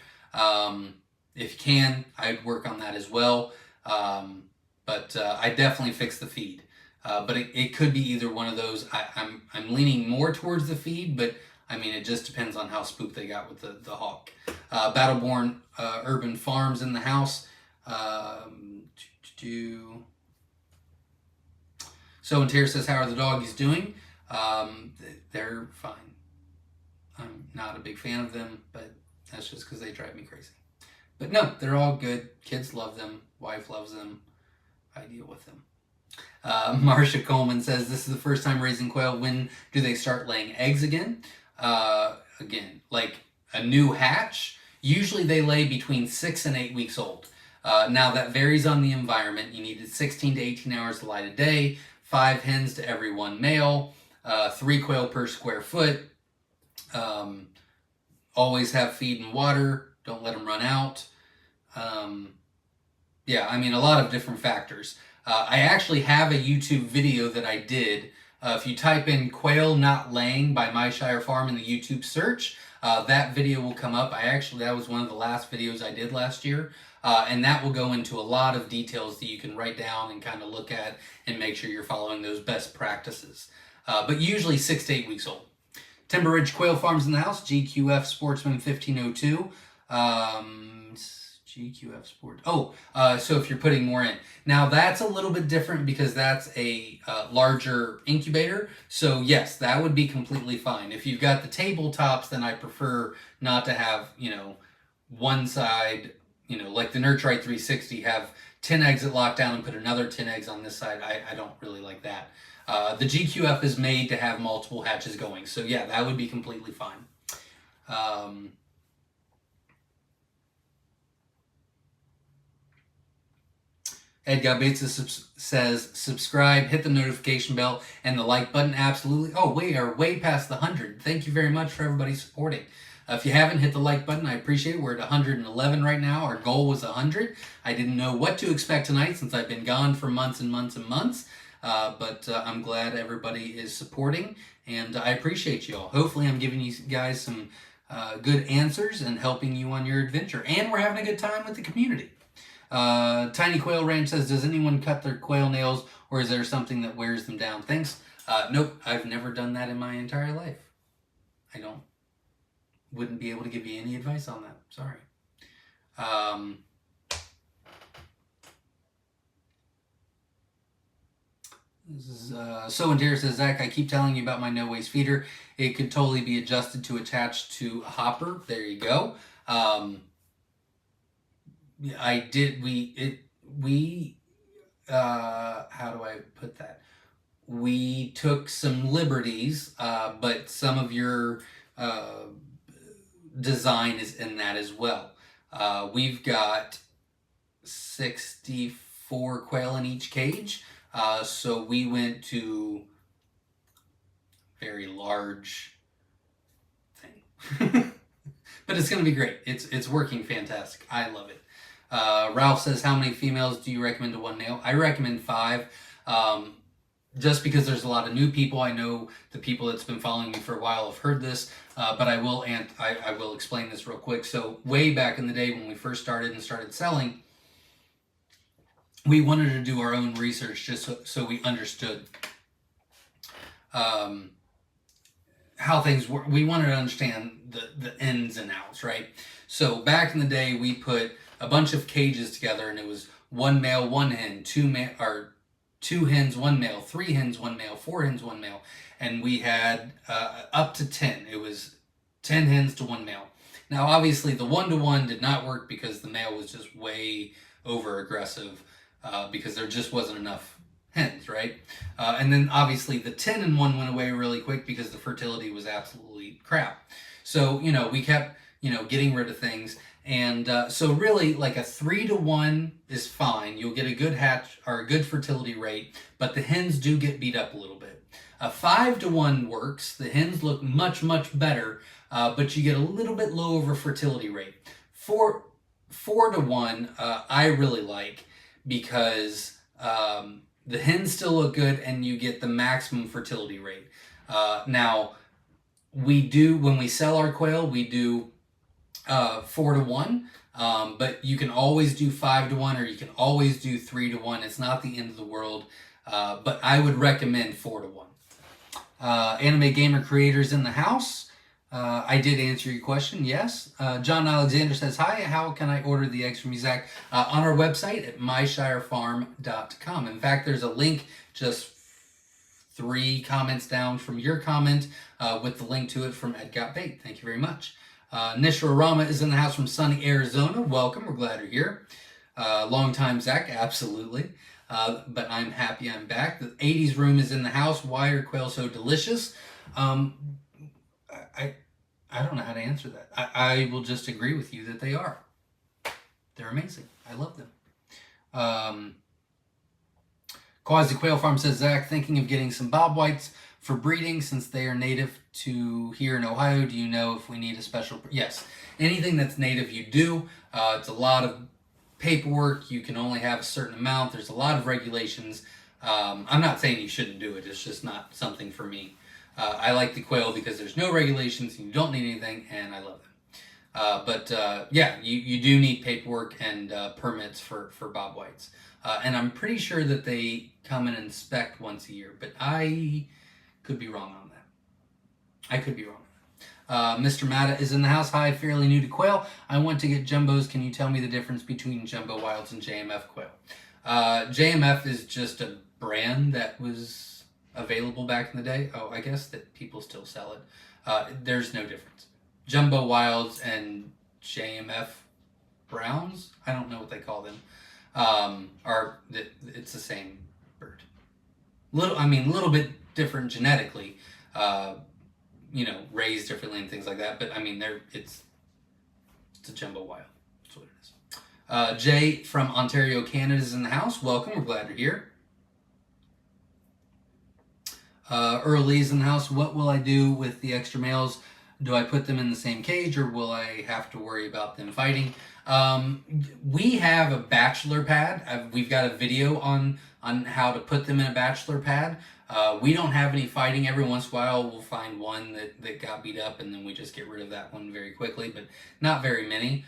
If you can, I'd work on that as well. But I definitely fix the feed. But it could be either one of those. I'm leaning more towards the feed, but I mean, it just depends on how spooked they got with the hawk. Battleborn Urban Farms in the house. So and Tara says, how are the doggies doing? They're fine. I'm not a big fan of them, but that's just because they drive me crazy. But no, they're all good. Kids love them. Wife loves them. I deal with them. Marcia Coleman says, this is the first time raising quail. When do they start laying eggs again? Again, like a new hatch, usually they lay between 6 and 8 weeks old. Now that varies on the environment. You need 16 to 18 hours of light a day, 5 hens to every 1 male, 3 quail per square foot. Always have feed and water. Don't let them run out. Yeah, I mean, a lot of different factors. I actually have a YouTube video that I did. If you type in quail not laying by Myshire Farm in the YouTube search, that video will come up. That was one of the last videos I did last year. And that will go into a lot of details that you can write down and kind of look at and make sure you're following those best practices. But usually 6 to 8 weeks old. Timber Ridge Quail Farms in the house, GQF Sportsman 1502. GQF Sport. So if you're putting more in. Now that's a little bit different because that's a larger incubator. So yes, that would be completely fine. If you've got the tabletops, then I prefer not to have, one side, like the Nurturite 360, have 10 eggs at lockdown and put another 10 eggs on this side. I don't really like that. The GQF is made to have multiple hatches going. So yeah, that would be completely fine. Ed Got Bates says subscribe, hit the notification bell, and the like button. Absolutely. Oh, we are way past the 100. Thank you very much for everybody supporting. If you haven't hit the like button, I appreciate it. We're at 111 right now. Our goal was 100. I didn't know what to expect tonight since I've been gone for months and months and months. But I'm glad everybody is supporting, and I appreciate you all. Hopefully I'm giving you guys some good answers and helping you on your adventure. And we're having a good time with the community. Tiny Quail Ranch says, does anyone cut their quail nails, or is there something that wears them down? Thanks. Nope, I've never done that in my entire life. I wouldn't be able to give you any advice on that. Sorry. This is So and Dear says, Zach, I keep telling you about my no-waste feeder. It could totally be adjusted to attach to a hopper. There you go. How do I put that? We took some liberties, but some of your design is in that as well. We've got 64 quail in each cage, so we went to very large thing. But it's going to be great. It's working fantastic. I love it. Ralph says, how many females do you recommend to one male? I recommend 5. Just because there's a lot of new people. I know the people that's been following me for a while have heard this, but I will explain this real quick. So way back in the day when we first started selling, we wanted to do our own research just so we understood how things work. We wanted to understand the ins and outs, right? So back in the day, we put a bunch of cages together, and it was 1 male, 1 hen, 2 hens, 1 male, 3 hens, 1 male, 4 hens, 1 male, and we had up to 10. It was 10 hens to 1 male. Now, obviously, the 1-to-1 did not work because the male was just way over aggressive because there just wasn't enough hens, right? And then, obviously, the 10-and-1 went away really quick because the fertility was absolutely crap. So, we kept, getting rid of things. And so really, like a 3-to-1 is fine. You'll get a good hatch or a good fertility rate, but the hens do get beat up a little bit. A 5-to-1 works. The hens look much, much better, but you get a little bit low of a fertility rate. 4-to-1, I really like because the hens still look good and you get the maximum fertility rate. Now, when we sell our quail, we do 4-to-1, but you can always do 5-to-1 or you can always do 3-to-1. It's not the end of the world, but I would recommend 4-to-1. Anime Gamer Creators in the house. I did answer your question, yes. John Alexander says, hi, how can I order the eggs from you, Zach? On our website at myshirefarm.com. In fact, there's a link just 3 comments down from your comment with the link to it from Ed Got Bait. Thank you very much. Nishra Rama is in the house from sunny Arizona. Welcome. We're glad you're here. Long time, Zach. Absolutely. But I'm happy I'm back. The 80s room is in the house. Why are quail so delicious? I don't know how to answer that. I will just agree with you that they are. They're amazing. I love them. Quasi Quail Farm says, Zach, thinking of getting some bob whites for breeding since they are native to here in Ohio. Do you know if we need a special? Yes. Anything that's native, you do. It's a lot of paperwork. You can only have a certain amount. There's a lot of regulations. I'm not saying you shouldn't do it. It's just not something for me. I like the quail because there's no regulations. You don't need anything, and I love them. But yeah, you do need paperwork and permits for bob whites. And I'm pretty sure that they come and inspect once a year, but I could be wrong on that. I could be wrong. Mr. Matta is in the house. Hi, fairly new to quail. I want to get jumbos. Can you tell me the difference between jumbo wilds and JMF quail? JMF is just a brand that was available back in the day. Oh, I guess that people still sell it. There's no difference. Jumbo wilds and JMF browns, I don't know what they call them, it's the same bird. A little bit different genetically, raised differently and things like that. But I mean, it's a jumbo wild. That's what it is. Jay from Ontario, Canada is in the house. Welcome. We're glad you're here. Early's in the house. What will I do with the extra males? Do I put them in the same cage, or will I have to worry about them fighting? We have a bachelor pad. We've got a video on how to put them in a bachelor pad. We don't have any fighting. Every once in a while, we'll find one that got beat up, and then we just get rid of that one very quickly, but not very many.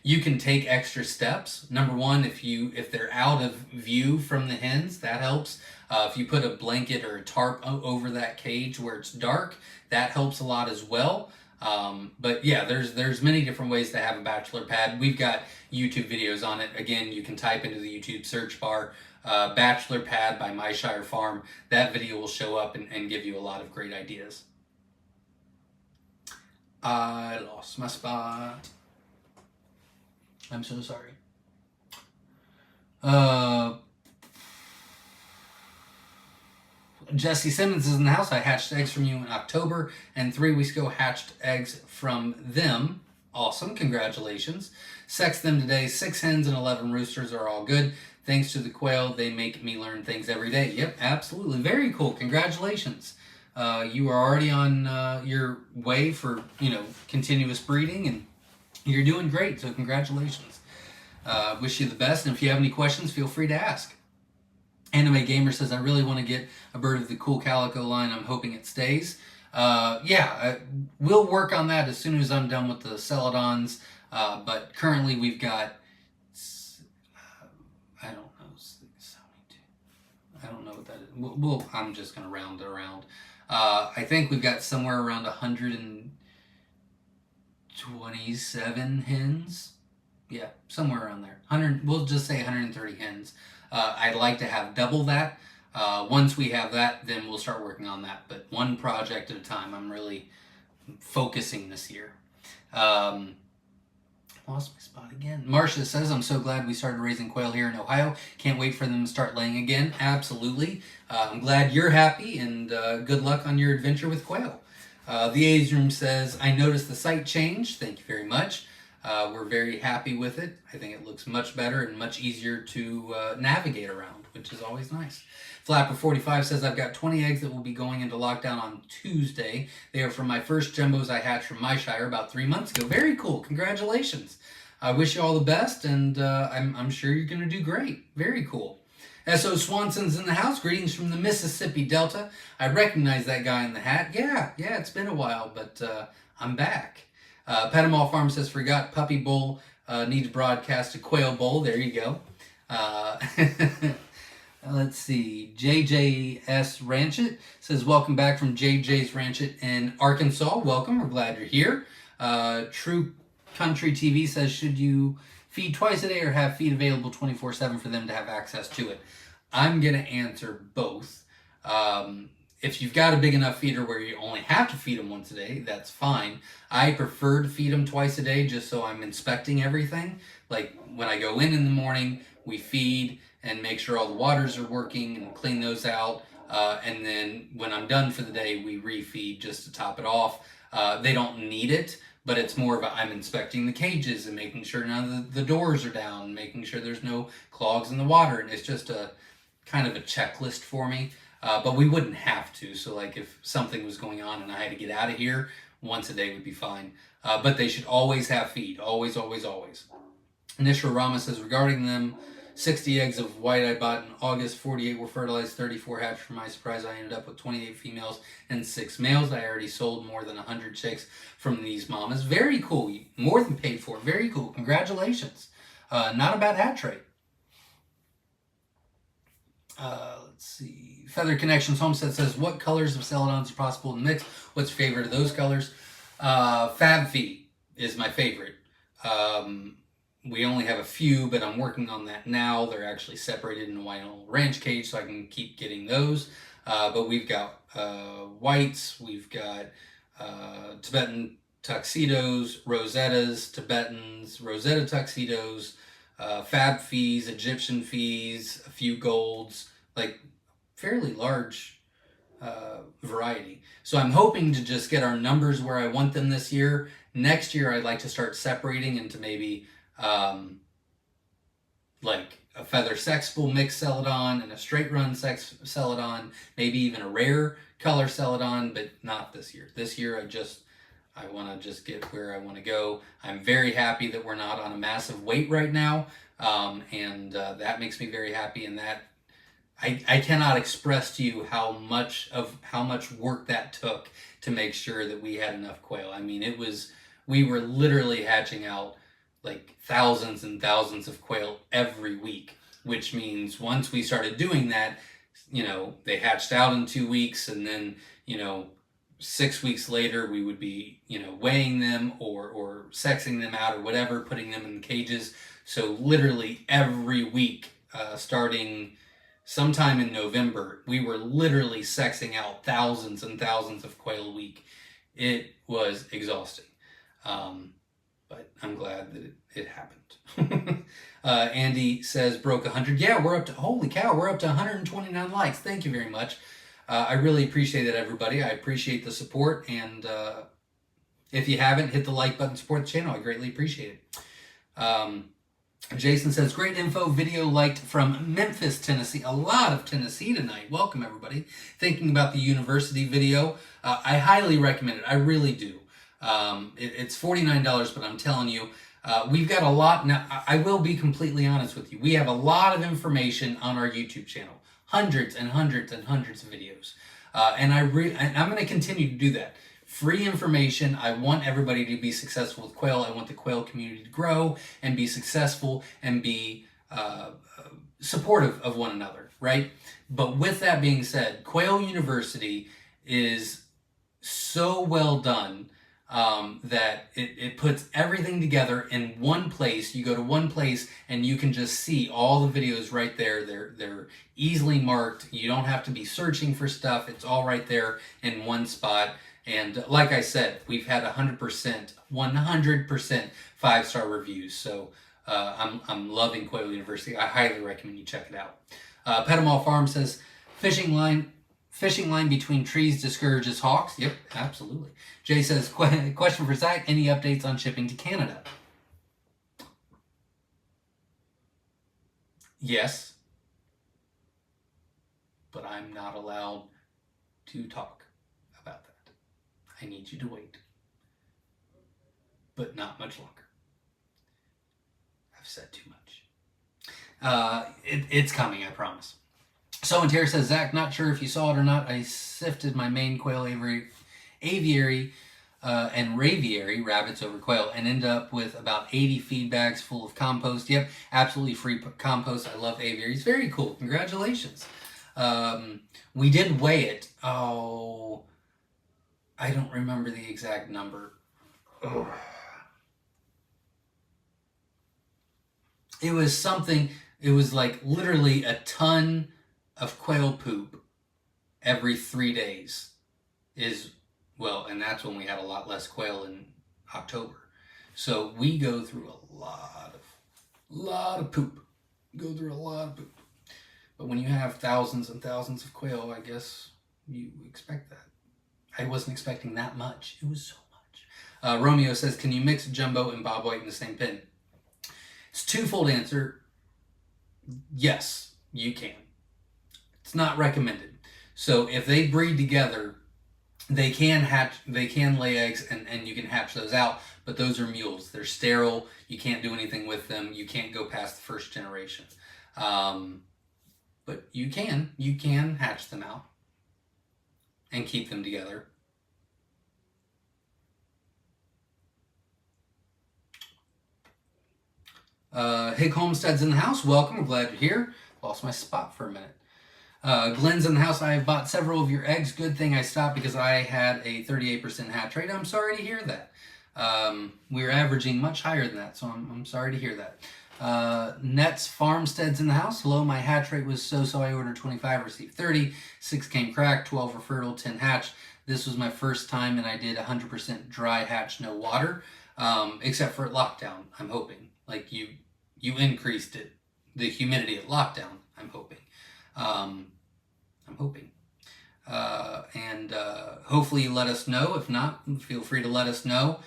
You can take extra steps. Number one, if they're out of view from the hens, that helps. If you put a blanket or a tarp over that cage where it's dark, that helps a lot as well. But yeah, there's many different ways to have a bachelor pad. We've got YouTube videos on it. Again, you can type into the YouTube search bar, Bachelor Pad by Myshire Farm. That video will show up and give you a lot of great ideas. I lost my spot. I'm so sorry. Jesse Simmons is in the house. I hatched eggs from you in October, and 3 weeks ago hatched eggs from them. Awesome. Congratulations. Sexed them today. 6 hens and 11 roosters are all good. Thanks to the quail, they make me learn things every day. Yep, absolutely. Very cool. Congratulations. You are already on your way for, continuous breeding, and you're doing great. So congratulations. Wish you the best. And if you have any questions, feel free to ask. Anime Gamer says, I really want to get a bird of the cool calico line. I'm hoping it stays. We'll work on that as soon as I'm done with the celadons. But currently we've got, I don't know, 72. I don't know what that is. I'm just going to round it around. I think we've got somewhere around 127 hens. Yeah, somewhere around there. We'll just say 130 hens. I'd like to have double that. Once we have that, then we'll start working on that. But one project at a time. I'm really focusing this year. Lost my spot again. Marcia says, I'm so glad we started raising quail here in Ohio. Can't wait for them to start laying again. Absolutely. I'm glad you're happy, and good luck on your adventure with quail. The A's Room says, I noticed the site change. Thank you very much. We're very happy with it. I think it looks much better and much easier to navigate around, which is always nice. Flapper45 says, I've got 20 eggs that will be going into lockdown on Tuesday. They are from my first jumbos I hatched from Myshire about 3 months ago. Very cool. Congratulations. I wish you all the best, and I'm sure you're going to do great. Very cool. S.O. Swanson's in the house. Greetings from the Mississippi Delta. I recognize that guy in the hat. Yeah, it's been a while, but I'm back. Panama Farm says, forgot puppy bull needs broadcast a quail bowl. There you go. Let's see. JJS Ranchit says, welcome back from JJ's Ranchit in Arkansas. Welcome. We're glad you're here. True Country TV says, should you feed twice a day or have feed available 24/7 for them to have access to it? I'm going to answer both. If you've got a big enough feeder where you only have to feed them once a day, that's fine. I prefer to feed them twice a day just so I'm inspecting everything. Like when I go in the morning, we feed and make sure all the waters are working and clean those out. And then when I'm done for the day, we refeed just to top it off. They don't need it, but it's more of I'm inspecting the cages and making sure none of the doors are down, making sure there's no clogs in the water. And it's just a kind of a checklist for me. But we wouldn't have to. So like if something was going on and I had to get out of here, once a day would be fine. But they should always have feed. Always, always, always. Nishra Rama says, regarding them, 60 eggs of white I bought in August, 48 were fertilized, 34 hatched. For my surprise, I ended up with 28 females and 6 males. I already sold more than 100 chicks from these mamas. Very cool. More than paid for. Very cool. Congratulations. Not a bad hatch rate. Let's see. Feather Connections Homestead says, what colors of celadons are possible to mix? What's your favorite of those colors? Fab Feet is my favorite. We only have a few, but I'm working on that now. They're actually separated in a white ranch cage, so I can keep getting those. But we've got whites, we've got Tibetan tuxedos, Rosettas, Tibetans, Rosetta tuxedos, Fab Fees, Egyptian Fees, a few golds, like fairly large variety. So I'm hoping to just get our numbers where I want them this year. Next year, I'd like to start separating into maybe like a feather sexable mix celadon and a straight run celadon, maybe even a rare color celadon, but not this year. This year I want to just get where I want to go. I'm very happy that we're not on a massive wait right now, and that makes me very happy. And that I cannot express to you how much work that took to make sure that we had enough quail. I mean, we were literally hatching out like thousands and thousands of quail every week, which means once we started doing that, they hatched out in 2 weeks, and then 6 weeks later we would be weighing them or sexing them out or whatever, putting them in cages. So literally every week, starting sometime in November, we were literally sexing out thousands and thousands of quail a week. It was exhausting, but I'm glad that it happened. Andy says broke 100. Yeah, we're up to, holy cow, we're up to 129 likes. Thank you very much. I really appreciate it, everybody. I appreciate the support, and if you haven't, hit the like button, support the channel. I greatly appreciate it. Jason says, great info, video liked from Memphis, Tennessee. A lot of Tennessee tonight. Welcome, everybody. Thinking about the university video. I highly recommend it. I really do. It's $49, but I'm telling you, we've got a lot. Now, I will be completely honest with you. We have a lot of information on our YouTube channel. Hundreds and hundreds and hundreds of videos. And I'm going to continue to do that. Free information. I want everybody to be successful with quail. I want the quail community to grow and be successful and be supportive of one another, right? But with that being said, Quail University is so well done that it puts everything together in one place. You go to one place and you can just see all the videos right there. They're easily marked. You don't have to be searching for stuff. It's all right there in one spot. And like I said, we've had 100% 5-star reviews. So I'm loving Quail University. I highly recommend you check it out. Pettimal Farm says, fishing line between trees discourages hawks. Yep, absolutely. Jay says, question for Zach, any updates on shipping to Canada? Yes, but I'm not allowed to talk about that. I need you to wait, but not much longer. I've said too much. It's coming, I promise. So and Terry says, Zach, not sure if you saw it or not. I sifted my main quail aviary and raviary rabbits over quail and ended up with about 80 feed bags full of compost. Yep, absolutely free compost. I love aviaries. Very cool. Congratulations. We did weigh it. Oh, I don't remember the exact number. Oh. It was something, it was like literally a ton of quail poop every 3 days and that's when we had a lot less quail in October. So we go through a lot of poop. But when you have thousands and thousands of quail, I guess you expect that. I wasn't expecting that much. It was so much. Romeo says, can you mix jumbo and bob white in the same pen? It's a twofold answer. Yes, you can. It's not recommended. So if they breed together, they can lay eggs and you can hatch those out, but those are mules. They're sterile. You can't do anything with them. You can't go past the first generation. But you can hatch them out and keep them together. Hig Homestead's in the house. Welcome. I'm glad you're here. Lost my spot for a minute. Glenn's in the house. I have bought several of your eggs. Good thing I stopped because I had a 38% hatch rate. I'm sorry to hear that. We're averaging much higher than that, so I'm sorry to hear that. Nets Farmstead's in the house. Hello, my hatch rate was so I ordered 25, received 30. 6 came cracked, 12 were fertile, 10 hatched. This was my first time, and I did 100% dry hatch, no water, except for at lockdown, I'm hoping. Like you increased it, the humidity at lockdown, I'm hoping. Hopefully you let us know. If not, feel free to let us know.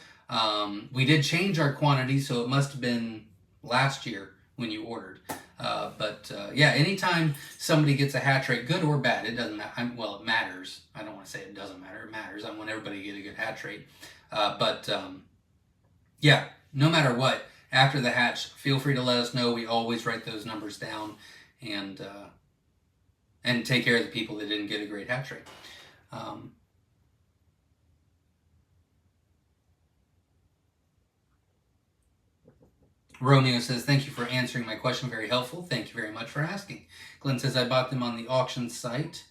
We did change our quantity, so it must have been last year when you ordered. Yeah, anytime somebody gets a hatch rate, good or bad, it doesn't matter. Well, it matters. I don't want to say it doesn't matter. It matters. I want everybody to get a good hatch rate. Yeah, no matter what, after the hatch, feel free to let us know. We always write those numbers down and take care of the people that didn't get a great hatch rate. Romeo says, thank you for answering my question. Very helpful. Thank you very much for asking. Glenn says, I bought them on the auction site.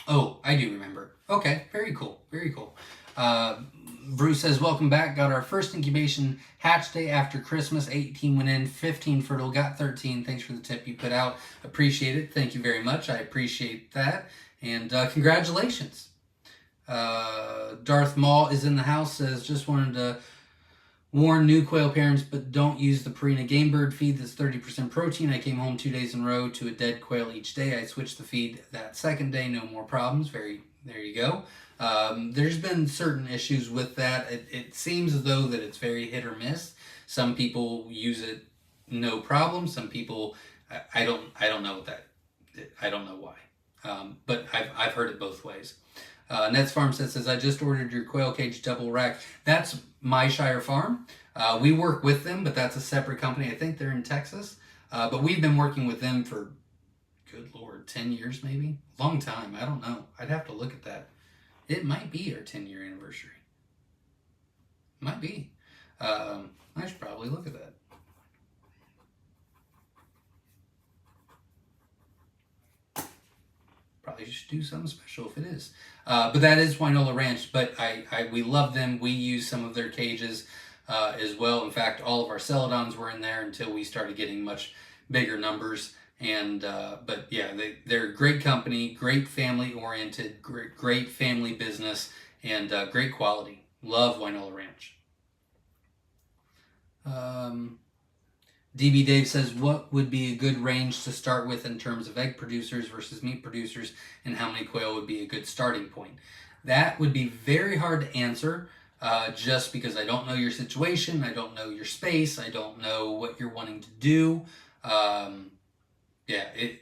Oh, I do remember. Okay, very cool. Very cool. Bruce says, welcome back. Got our first incubation hatch day after Christmas. 18 went in, 15 fertile, got 13. Thanks for the tip you put out. Appreciate it. Thank you very much. I appreciate that. And congratulations. Darth Maul is in the house, says, just wanted to warn new quail parents, but don't use the Purina Game Bird feed that's 30% protein. I came home 2 days in a row to a dead quail each day. I switched the feed that second day. No more problems. There you go. There's been certain issues with that. It seems as though that it's very hit or miss. Some people use it no problem. Some people, I don't know that. I don't know why. But I've heard it both ways. Nets Farm says, I just ordered your quail cage double rack. That's Myshire Farm. We work with them, but that's a separate company. I think they're in Texas. But we've been working with them for, good Lord, 10 years maybe? Long time. I don't know. I'd have to look at that. It might be our 10-year anniversary. Might be. I should probably look at that. Probably should do something special if it is. But that is Wynola Ranch. But we love them. We use some of their cages as well. In fact, all of our celadons were in there until we started getting much bigger numbers. But yeah, they're a great company, great family oriented, great family business, and great quality. Love Wynola Ranch. DB Dave says, what would be a good range to start with in terms of egg producers versus meat producers, and how many quail would be a good starting point? That would be very hard to answer just because I don't know your situation, I don't know your space, I don't know what you're wanting to do.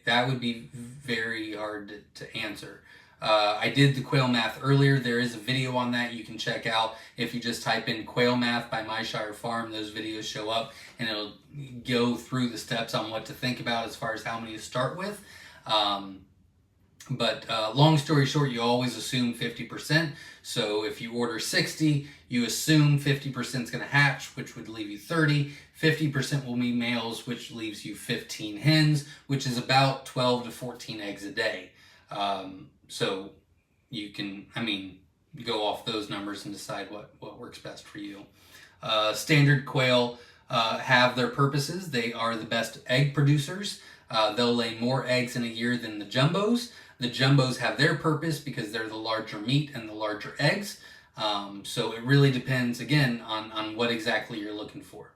That would be very hard to answer. I did the quail math earlier. There is a video on that you can check out. If you just type in quail math by Myshire Farm, those videos show up and it'll go through the steps on what to think about as far as how many to start with. Long story short, you always assume 50%. So if you order 60, you assume 50% is going to hatch, which would leave you 30. 50% will be males, which leaves you 15 hens, which is about 12 to 14 eggs a day. So you can, go off those numbers and decide what works best for you. Standard quail have their purposes. They are the best egg producers. They'll lay more eggs in a year than the jumbos. The jumbos have their purpose because they're the larger meat and the larger eggs. So it really depends, again, on what exactly you're looking for.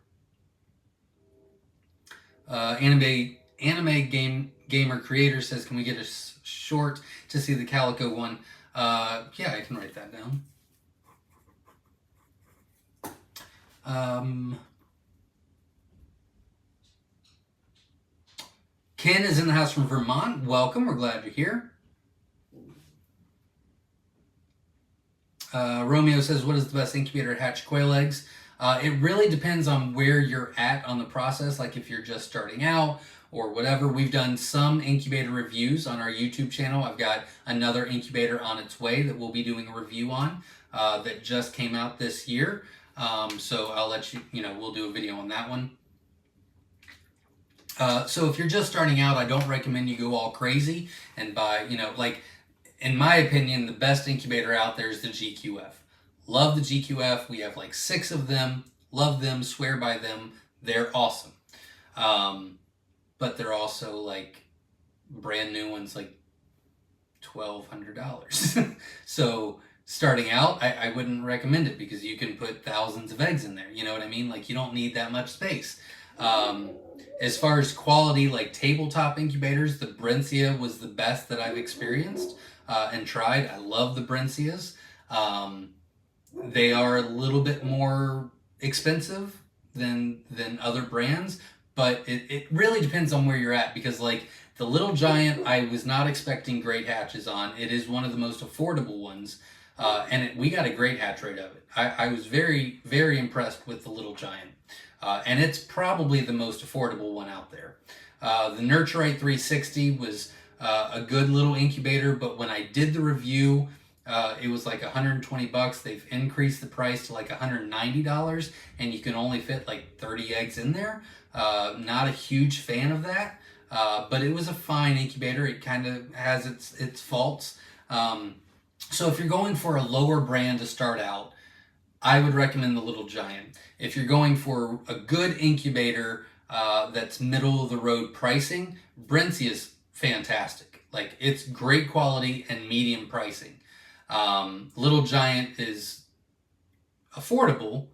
Anime gamer creator says, can we get a short to see the calico one? Yeah, I can write that down. Ken is in the house from Vermont. Welcome. We're glad you're here. Romeo says, what is the best incubator to hatch quail eggs? It really depends on where you're at on the process, like if you're just starting out or whatever. We've done some incubator reviews on our YouTube channel. I've got another incubator on its way that we'll be doing a review on that just came out this year. So I'll let you, we'll do a video on that one. So if you're just starting out, I don't recommend you go all crazy and buy, in my opinion, the best incubator out there is the GQF. Love the GQF. We have like 6 of them. Love them. Swear by them. They're awesome. But they're also like brand new ones, like $1,200. So starting out, I wouldn't recommend it because you can put thousands of eggs in there. You know what I mean? Like you don't need that much space. As far as quality, like tabletop incubators, the Brencia was the best that I've experienced and tried. I love the Brencias. They are a little bit more expensive than other brands, but it really depends on where you're at, because like the Little Giant, I was not expecting great hatches on. It is one of the most affordable ones, and we got a great hatch rate of it. I was very, very impressed with the Little Giant, and it's probably the most affordable one out there. The Nurturite 360 was a good little incubator, but when I did the review, it was like 120 bucks. They've increased the price to like $190, and you can only fit like 30 eggs in there. Not a huge fan of that, but it was a fine incubator. It kind of has its faults. So if you're going for a lower brand to start out, I would recommend the Little Giant. If you're going for a good incubator that's middle of the road pricing, Brencia is fantastic. Like, it's great quality and medium pricing. Little Giant is affordable,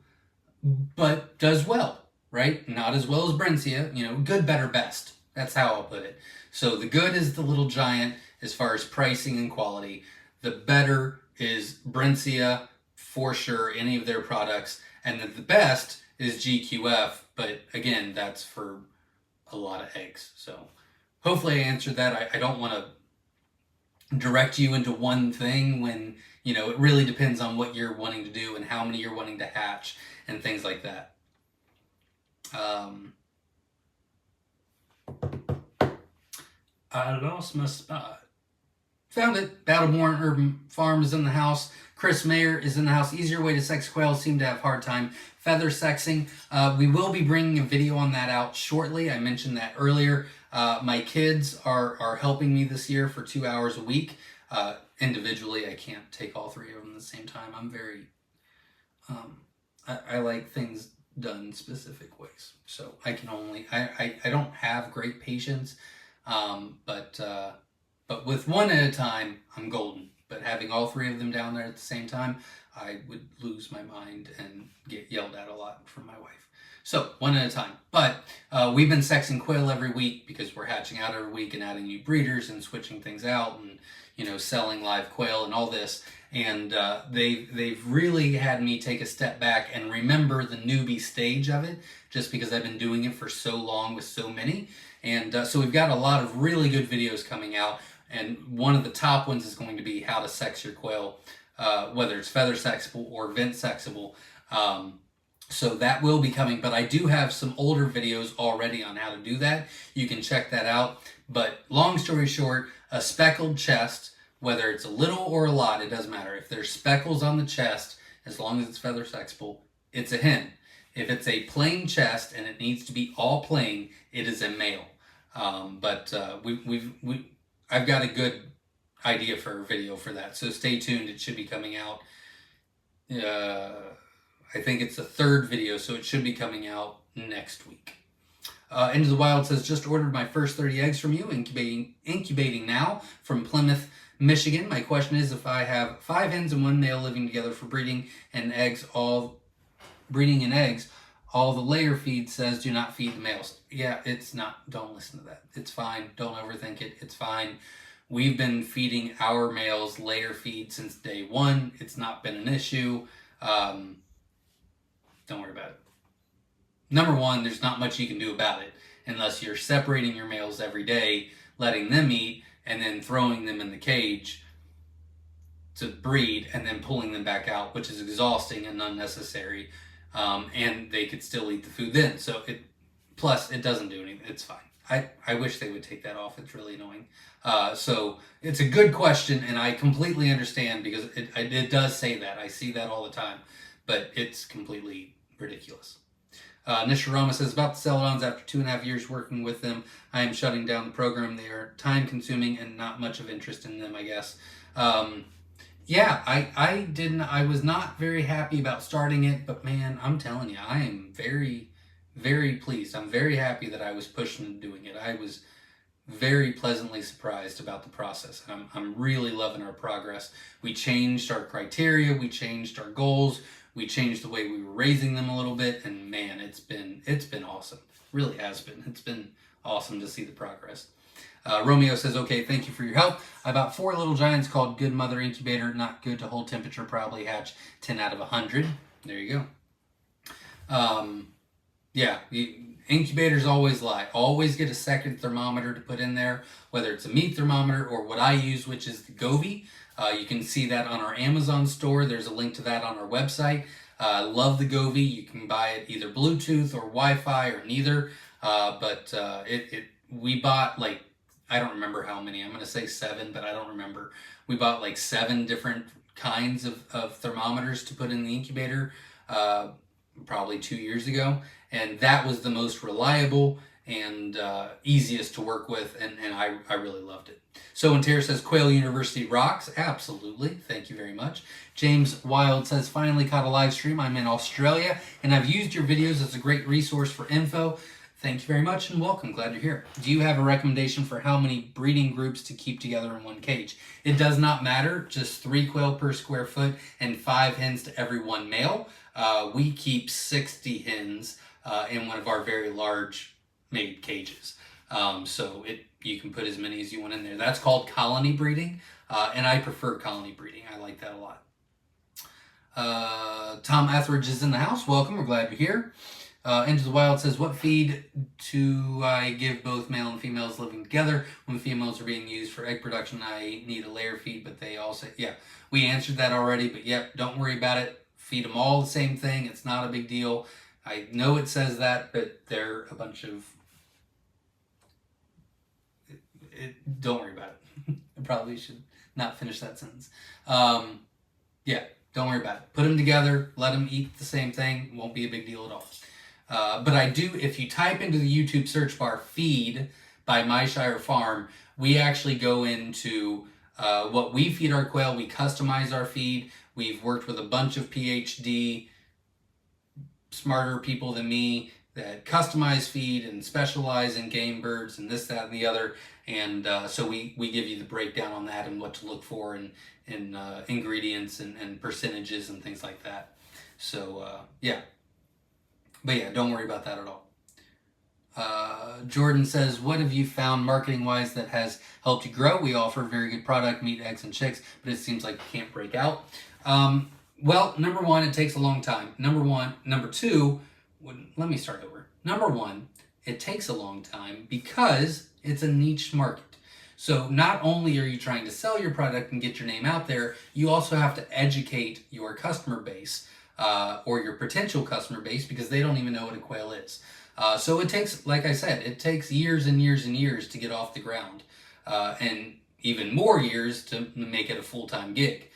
but does well, right? Not as well as Brencia, good, better, best. That's how I'll put it. So the good is the Little Giant as far as pricing and quality. The better is Brencia, for sure, any of their products. And then the best is GQF, but again, that's for a lot of eggs. So hopefully I answered that. I don't want to direct you into one thing when, it really depends on what you're wanting to do and how many you're wanting to hatch and things like that. I lost my spot. Found it. Battleborn Urban Farm is in the house. Chris Mayer is in the house. Easier way to sex quail. Seem to have hard time feather sexing. We will be bringing a video on that out shortly. I mentioned that earlier. My kids are helping me this year for 2 hours a week. Individually, I can't take all three of them at the same time. I'm very, I like things done specific ways. So I can only, I don't have great patience, but with one at a time, I'm golden. But having all three of them down there at the same time, I would lose my mind and get yelled at a lot from my wife. So one at a time. But we've been sexing quail every week because we're hatching out every week and adding new breeders and switching things out and selling live quail and all this. And they've really had me take a step back and remember the newbie stage of it, just because I've been doing it for so long with so many. And so we've got a lot of really good videos coming out. And one of the top ones is going to be how to sex your quail, whether it's feather sexable or vent sexable. So that will be coming, but I do have some older videos already on how to do that. You can check that out. But long story short, a speckled chest, whether it's a little or a lot, it doesn't matter. If there's speckles on the chest, as long as it's feather sexable, it's a hen. If it's a plain chest and it needs to be all plain, it is a male. I've got a good idea for a video for that, so stay tuned. It should be coming out. I think it's the third video, so it should be coming out next week. Into the Wild says, just ordered my first 30 eggs from you, incubating now from Plymouth, Michigan. My question is, if I have 5 hens and 1 male living together for breeding and eggs, all the layer feed says do not feed the males. Yeah, it's not. Don't listen to that. It's fine. Don't overthink it. It's fine. We've been feeding our males layer feed since day one. It's not been an issue. Don't worry about it. Number one, there's not much you can do about it unless you're separating your males every day, letting them eat, and then throwing them in the cage to breed and then pulling them back out, which is exhausting and unnecessary. And they could still eat the food then. So plus it doesn't do anything. It's fine. I wish they would take that off. It's really annoying. So it's a good question, and I completely understand because it does say that. I see that all the time, but it's completely ridiculous. Nishirama says, about the Celadons, after 2.5 years working with them, I am shutting down the program. They are time consuming and not much of interest in them, I guess. Yeah, I was not very happy about starting it, but man, I'm telling you, I am very, very pleased. I'm very happy that I was pushing and doing it. I was very pleasantly surprised about the process. I'm really loving our progress. We changed our criteria, we changed our goals, we changed the way we were raising them a little bit, and man, it's been awesome. It really has been. It's been awesome to see the progress. Romeo says, okay, thank you for your help. I bought 4 little giants called Good Mother Incubator. Not good to hold temperature, probably hatch 10 out of 100. There you go. Yeah, incubators always lie. Always get a second thermometer to put in there, whether it's a meat thermometer or what I use, which is the Govee. You can see that on our Amazon store. There's a link to that on our website. Love the Govee. You can buy it either Bluetooth or Wi-Fi or neither. We bought like, I don't remember how many. I'm going to say 7, but I don't remember. We bought like 7 different kinds of thermometers to put in the incubator probably 2 years ago. And that was the most reliable and easiest to work with, and I really loved it. So when Tara says Quail University rocks, absolutely. Thank you very much. James Wild says, finally caught a live stream. I'm in Australia, and I've used your videos as a great resource for info. Thank you very much, and welcome. Glad you're here. Do you have a recommendation for how many breeding groups to keep together in one cage? It does not matter. Just 3 quail per square foot and 5 hens to every 1 male. We keep 60 hens in one of our very large made cages. So you can put as many as you want in there. That's called colony breeding, and I prefer colony breeding. I like that a lot. Tom Etheridge is in the house. Welcome. We're glad you're here. Into the Wild says, what feed do I give both male and females living together? When females are being used for egg production, I need a layer feed, but they all say, yeah, we answered that already, but yep, don't worry about it. Feed them all the same thing. It's not a big deal. I know it says that, but they're a bunch of... don't worry about it. I probably should not finish that sentence. Yeah, don't worry about it. Put them together. Let them eat the same thing. Won't be a big deal at all. But I do, if you type into the YouTube search bar, feed by Myshire Farm, we actually go into what we feed our quail. We customize our feed. We've worked with a bunch of PhD, smarter people than me that customize feed and specialize in game birds and this, that, and the other. And so we give you the breakdown on that and what to look for and ingredients and percentages and things like that. So, yeah. But yeah, don't worry about that at all. Jordan says, what have you found marketing-wise that has helped you grow? We offer very good product, meat, eggs, and chicks, but it seems like you can't break out. Well, number 1, it takes a long time. Number 2, let me start over. Number 1, it takes a long time because it's a niche market. So not only are you trying to sell your product and get your name out there, you also have to educate your customer base or your potential customer base because they don't even know what a quail is. So it takes, like I said, it takes years and years and years to get off the ground and even more years to make it a full-time gig.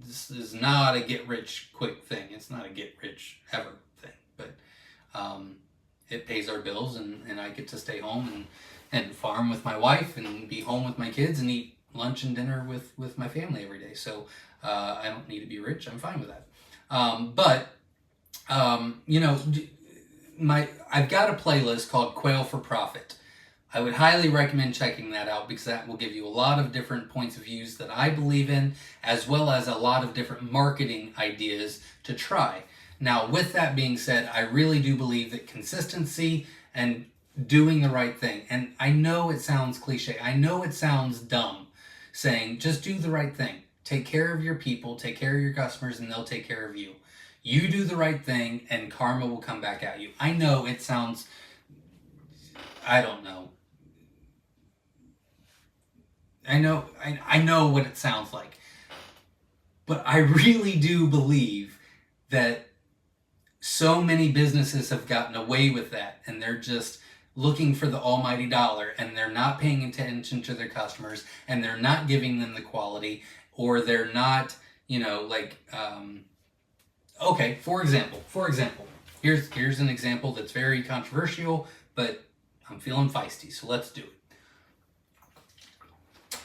This is not a get-rich-quick thing. It's not a get-rich-ever thing. But it pays our bills, and I get to stay home and farm with my wife and be home with my kids and eat lunch and dinner with my family every day. So I don't need to be rich. I'm fine with that. I've got a playlist called Quail for Profit. I would highly recommend checking that out because that will give you a lot of different points of views that I believe in, as well as a lot of different marketing ideas to try. Now, with that being said, I really do believe that consistency and doing the right thing, and I know it sounds cliche, I know it sounds dumb, saying just do the right thing. Take care of your people, take care of your customers, and they'll take care of you. You do the right thing, and karma will come back at you. I know it sounds, I don't know. I know what it sounds like. But I really do believe that so many businesses have gotten away with that, and they're just looking for the almighty dollar, and they're not paying attention to their customers, and they're not giving them the quality, or they're not, okay, for example, here's an example that's very controversial, but I'm feeling feisty, so let's do it.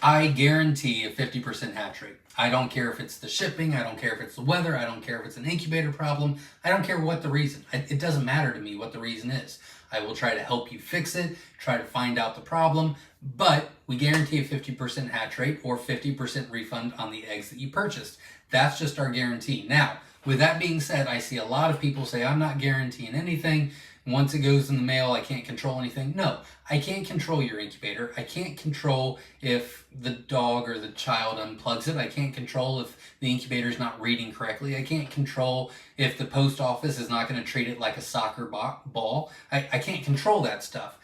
I guarantee a 50% hatch rate. I don't care if it's the shipping, I don't care if it's the weather, I don't care if it's an incubator problem, I don't care what the reason. It doesn't matter to me what the reason is. I will try to help you fix it, try to find out the problem, but we guarantee a 50% hatch rate or 50% refund on the eggs that you purchased. That's just our guarantee. Now, with that being said, I see a lot of people say, I'm not guaranteeing anything. Once it goes in the mail, I can't control anything. No, I can't control your incubator. I can't control if the dog or the child unplugs it. I can't control if the incubator is not reading correctly. I can't control if the post office is not going to treat it like a soccer ball. I can't control that stuff.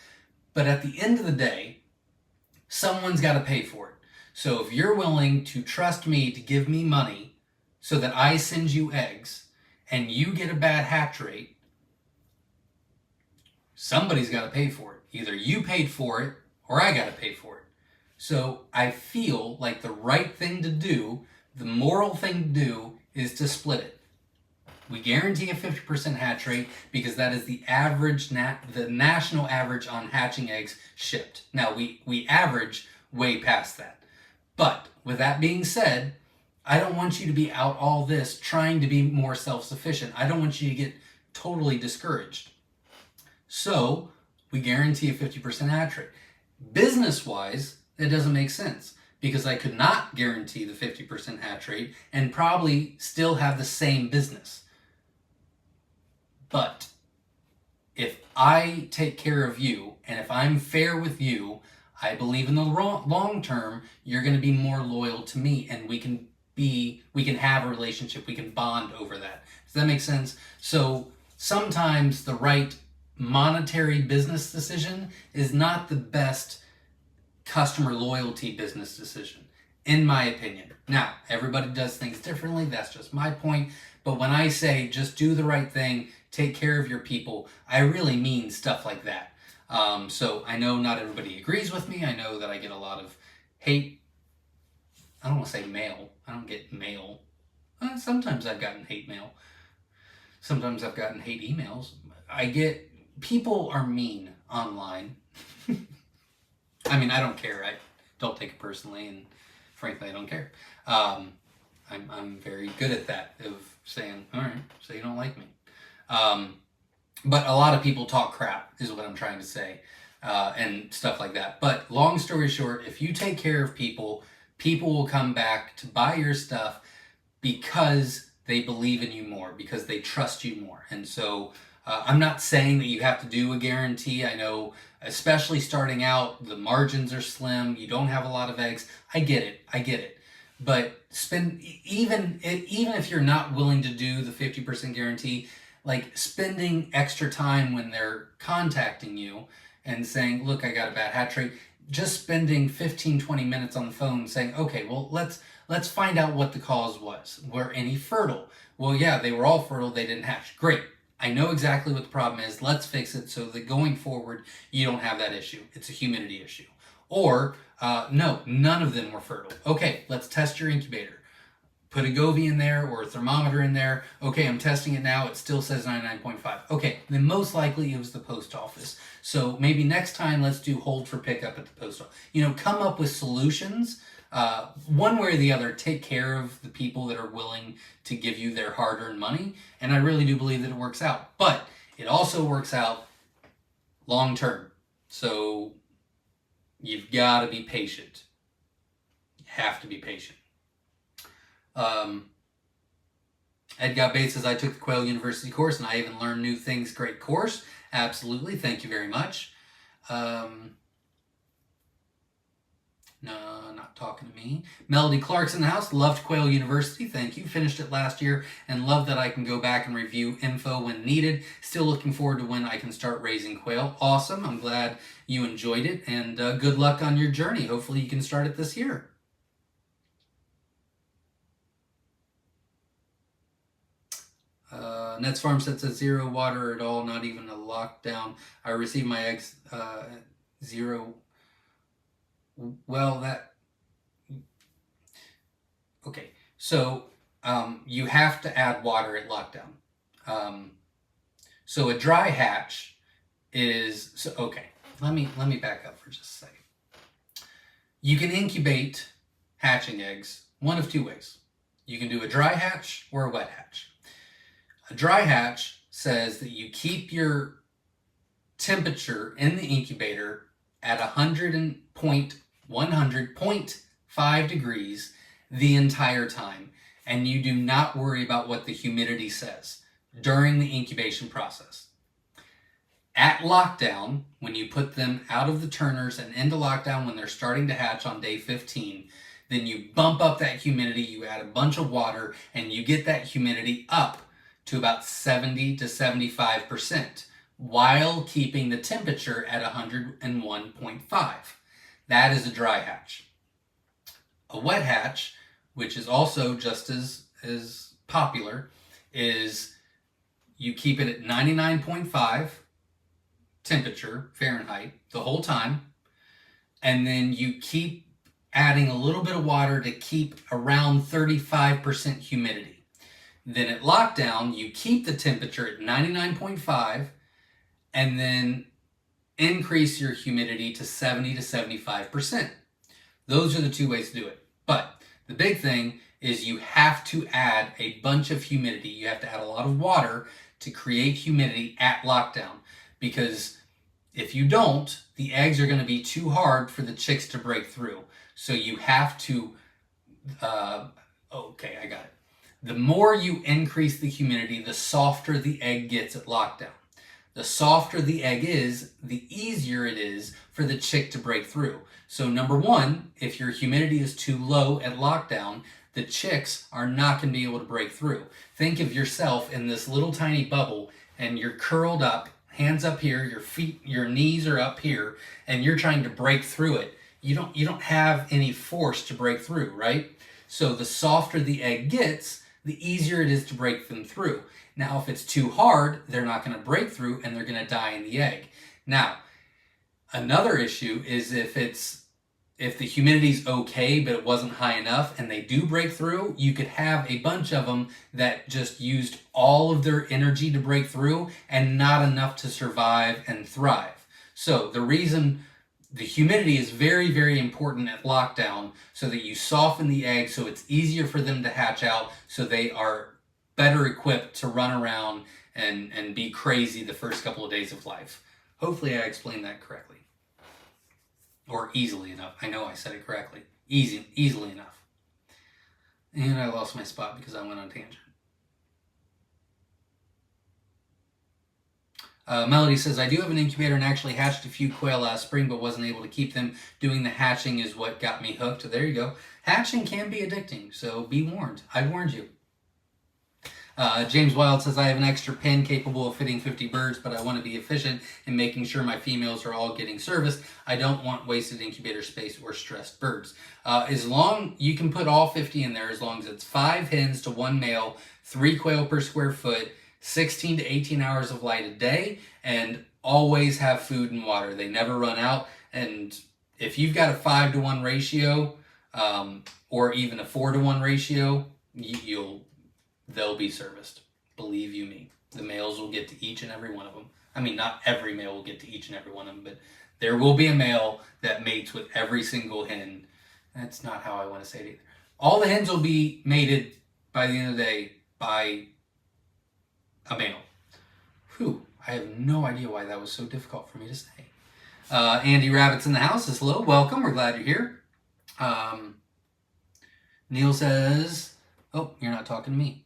But at the end of the day, someone's got to pay for it. So if you're willing to trust me to give me money so that I send you eggs and you get a bad hatch rate, somebody's got to pay for it. Either you paid for it or I got to pay for it. So I feel like the right thing to do, the moral thing to do, is to split it. We guarantee a 50% hatch rate because that is the average, the national average on hatching eggs shipped. Now, we average way past that. But with that being said, I don't want you to be out all this trying to be more self-sufficient. I don't want you to get totally discouraged. So we guarantee a 50% hatch rate. Business-wise, it doesn't make sense because I could not guarantee the 50% hatch rate and probably still have the same business. But if I take care of you and if I'm fair with you, I believe in the long term, you're going to be more loyal to me and we can have a relationship. We can bond over that. Does that make sense? So sometimes the right monetary business decision is not the best customer loyalty business decision, in my opinion. Now, everybody does things differently. That's just my point. But when I say just do the right thing, take care of your people, I really mean stuff like that. So I know not everybody agrees with me. I know that I get a lot of hate. I don't want to say mail. I don't get mail. Sometimes I've gotten hate mail. Sometimes I've gotten hate emails. People are mean online. I mean, I don't care. I don't take it personally, and frankly, I don't care. I'm very good at that, of saying, all right, so you don't like me. But a lot of people talk crap, is what I'm trying to say, and stuff like that. But long story short, if you take care of people, people will come back to buy your stuff because they believe in you more, because they trust you more. And so I'm not saying that you have to do a guarantee. I know, especially starting out, the margins are slim. You don't have a lot of eggs. I get it. But even if you're not willing to do the 50% guarantee, like spending extra time when they're contacting you and saying, look, I got a bad hatch rate, just spending 15-20 minutes on the phone saying, okay, well, let's find out what the cause was. Were any fertile? Well, yeah, they were all fertile. They didn't hatch. Great. I know exactly what the problem is. Let's fix it so that going forward, you don't have that issue. It's a humidity issue. Or, no, none of them were fertile. Okay, let's test your incubator. Put a Govee in there or a thermometer in there. Okay, I'm testing it now. It still says 99.5. Okay, then most likely it was the post office. So maybe next time let's do hold for pickup at the post office. Come up with solutions. One way or the other, take care of the people that are willing to give you their hard-earned money. And I really do believe that it works out. But it also works out long term. So you've got to be patient. You have to be patient. Edgar Bates says, I took the Quail University course and I even learned new things. Great course. Absolutely. Thank you very much. No, not talking to me. Melody Clark's in the house. Loved Quail University. Thank you. Finished it last year and love that I can go back and review info when needed. Still looking forward to when I can start raising quail. Awesome. I'm glad you enjoyed it, and good luck on your journey. Hopefully you can start it this year. Nets Farm says 0 water at all, not even a lockdown. I received my eggs 0. Well, okay. So you have to add water at lockdown. So a dry hatch is okay. Let me back up for just a second. You can incubate hatching eggs one of two ways. You can do a dry hatch or a wet hatch. A dry hatch says that you keep your temperature in the incubator at 100.5 degrees the entire time, and you do not worry about what the humidity says during the incubation process. At lockdown, when you put them out of the turners and into lockdown when they're starting to hatch on day 15, then you bump up that humidity, you add a bunch of water, and you get that humidity up to about 70 to 75% while keeping the temperature at 101.5. That is a dry hatch. A wet hatch, which is also just as popular, is you keep it at 99.5 temperature Fahrenheit the whole time, and then you keep adding a little bit of water to keep around 35% humidity. Then at lockdown, you keep the temperature at 99.5 and then increase your humidity to 70 to 75%. Those are the two ways to do it. But the big thing is you have to add a bunch of humidity. You have to add a lot of water to create humidity at lockdown, because if you don't, the eggs are going to be too hard for the chicks to break through. So you have to, okay, I got it. The more you increase the humidity, the softer the egg gets at lockdown. The softer the egg is, the easier it is for the chick to break through. So number one, if your humidity is too low at lockdown, the chicks are not going to be able to break through. Think of yourself in this little tiny bubble, and you're curled up, hands up here, your feet, your knees are up here, and you're trying to break through it. You don't have any force to break through, right? So the softer the egg gets, the easier it is to break them through. Now, if it's too hard, they're not going to break through and they're going to die in the egg. Now, another issue is if the humidity's okay, but it wasn't high enough and they do break through, you could have a bunch of them that just used all of their energy to break through and not enough to survive and thrive. So the reason the humidity is very, very important at lockdown, so that you soften the egg so it's easier for them to hatch out, so they are better equipped to run around and be crazy the first couple of days of life. Hopefully I explained that correctly. Or easily enough. I know I said it correctly. Easily enough. And I lost my spot because I went on a tangent. Melody says, I do have an incubator and actually hatched a few quail last spring, but wasn't able to keep them. Doing the hatching is what got me hooked. There you go. Hatching can be addicting, so be warned. I warned you. James Wild says, I have an extra pen capable of fitting 50 birds, but I want to be efficient in making sure my females are all getting serviced. I don't want wasted incubator space or stressed birds. As long you can put all 50 in there, as long as it's 5 hens to 1 male, 3 quail per square foot, 16 to 18 hours of light a day, and always have food and water. They never run out. And if you've got a 5-to-1 ratio, or even a 4-to-1 ratio, they'll be serviced. Believe you me. The males will get to each and every one of them. I mean, not every male will get to each and every one of them, but there will be a male that mates with every single hen. That's not how I want to say it either. All the hens will be mated by the end of the day by a male. Whew, I have no idea why that was so difficult for me to say. Andy Rabbit's in the house. Says hello, welcome. We're glad you're here. Neil says, oh, you're not talking to me.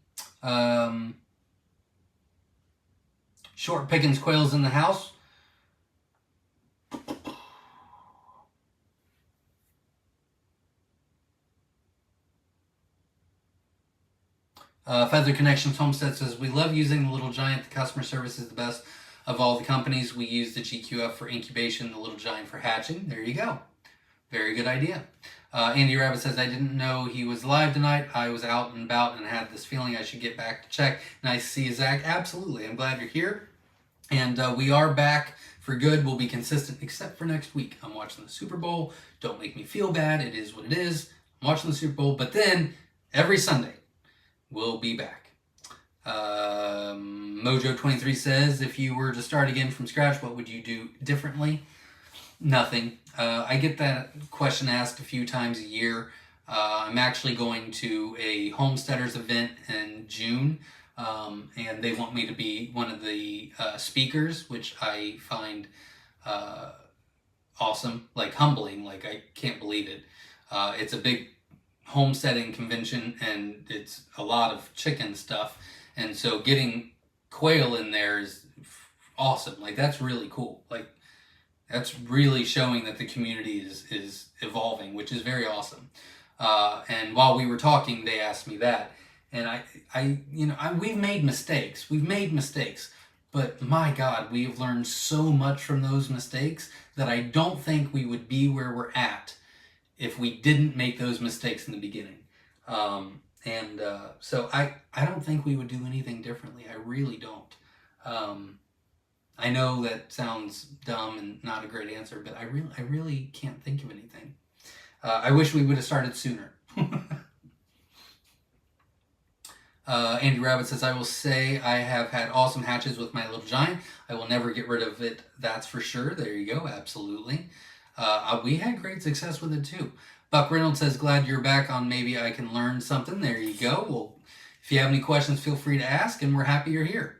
Short Pickens Quail's in the house. Feather Connections Homestead says, we love using the Little Giant. The customer service is the best of all the companies. We use the GQF for incubation, the Little Giant for hatching. There you go. Very good idea. Andy Rabbit says, I didn't know he was live tonight. I was out and about and had this feeling I should get back to check. Nice to see you, Zach. Absolutely. I'm glad you're here. And we are back for good. We'll be consistent except for next week. I'm watching the Super Bowl. Don't make me feel bad. It is what it is. I'm watching the Super Bowl. But then every Sunday, we'll be back. Mojo23 says, if you were to start again from scratch, what would you do differently? Nothing. I get that question asked a few times a year. I'm actually going to a homesteaders event in June and they want me to be one of the speakers, which I find awesome, like humbling. Like I can't believe it. It's a big homesteading convention, and it's a lot of chicken stuff, and so getting quail in there is awesome. Like that's really cool. Like that's really showing that the community is evolving, which is very awesome. And while we were talking, they asked me that, and we've made mistakes. We've made mistakes, but my God, we've learned so much from those mistakes that I don't think we would be where we're at if we didn't make those mistakes in the beginning. So I don't think we would do anything differently. I really don't. I know that sounds dumb and not a great answer, but I really can't think of anything. I wish we would have started sooner. Andy Rabbit says, I will say I have had awesome hatches with my little giant. I will never get rid of it, that's for sure. There you go, absolutely. We had great success with it too. Buck Reynolds says, glad you're back on Maybe I Can Learn Something. There you go. Well, if you have any questions, feel free to ask, and we're happy you're here.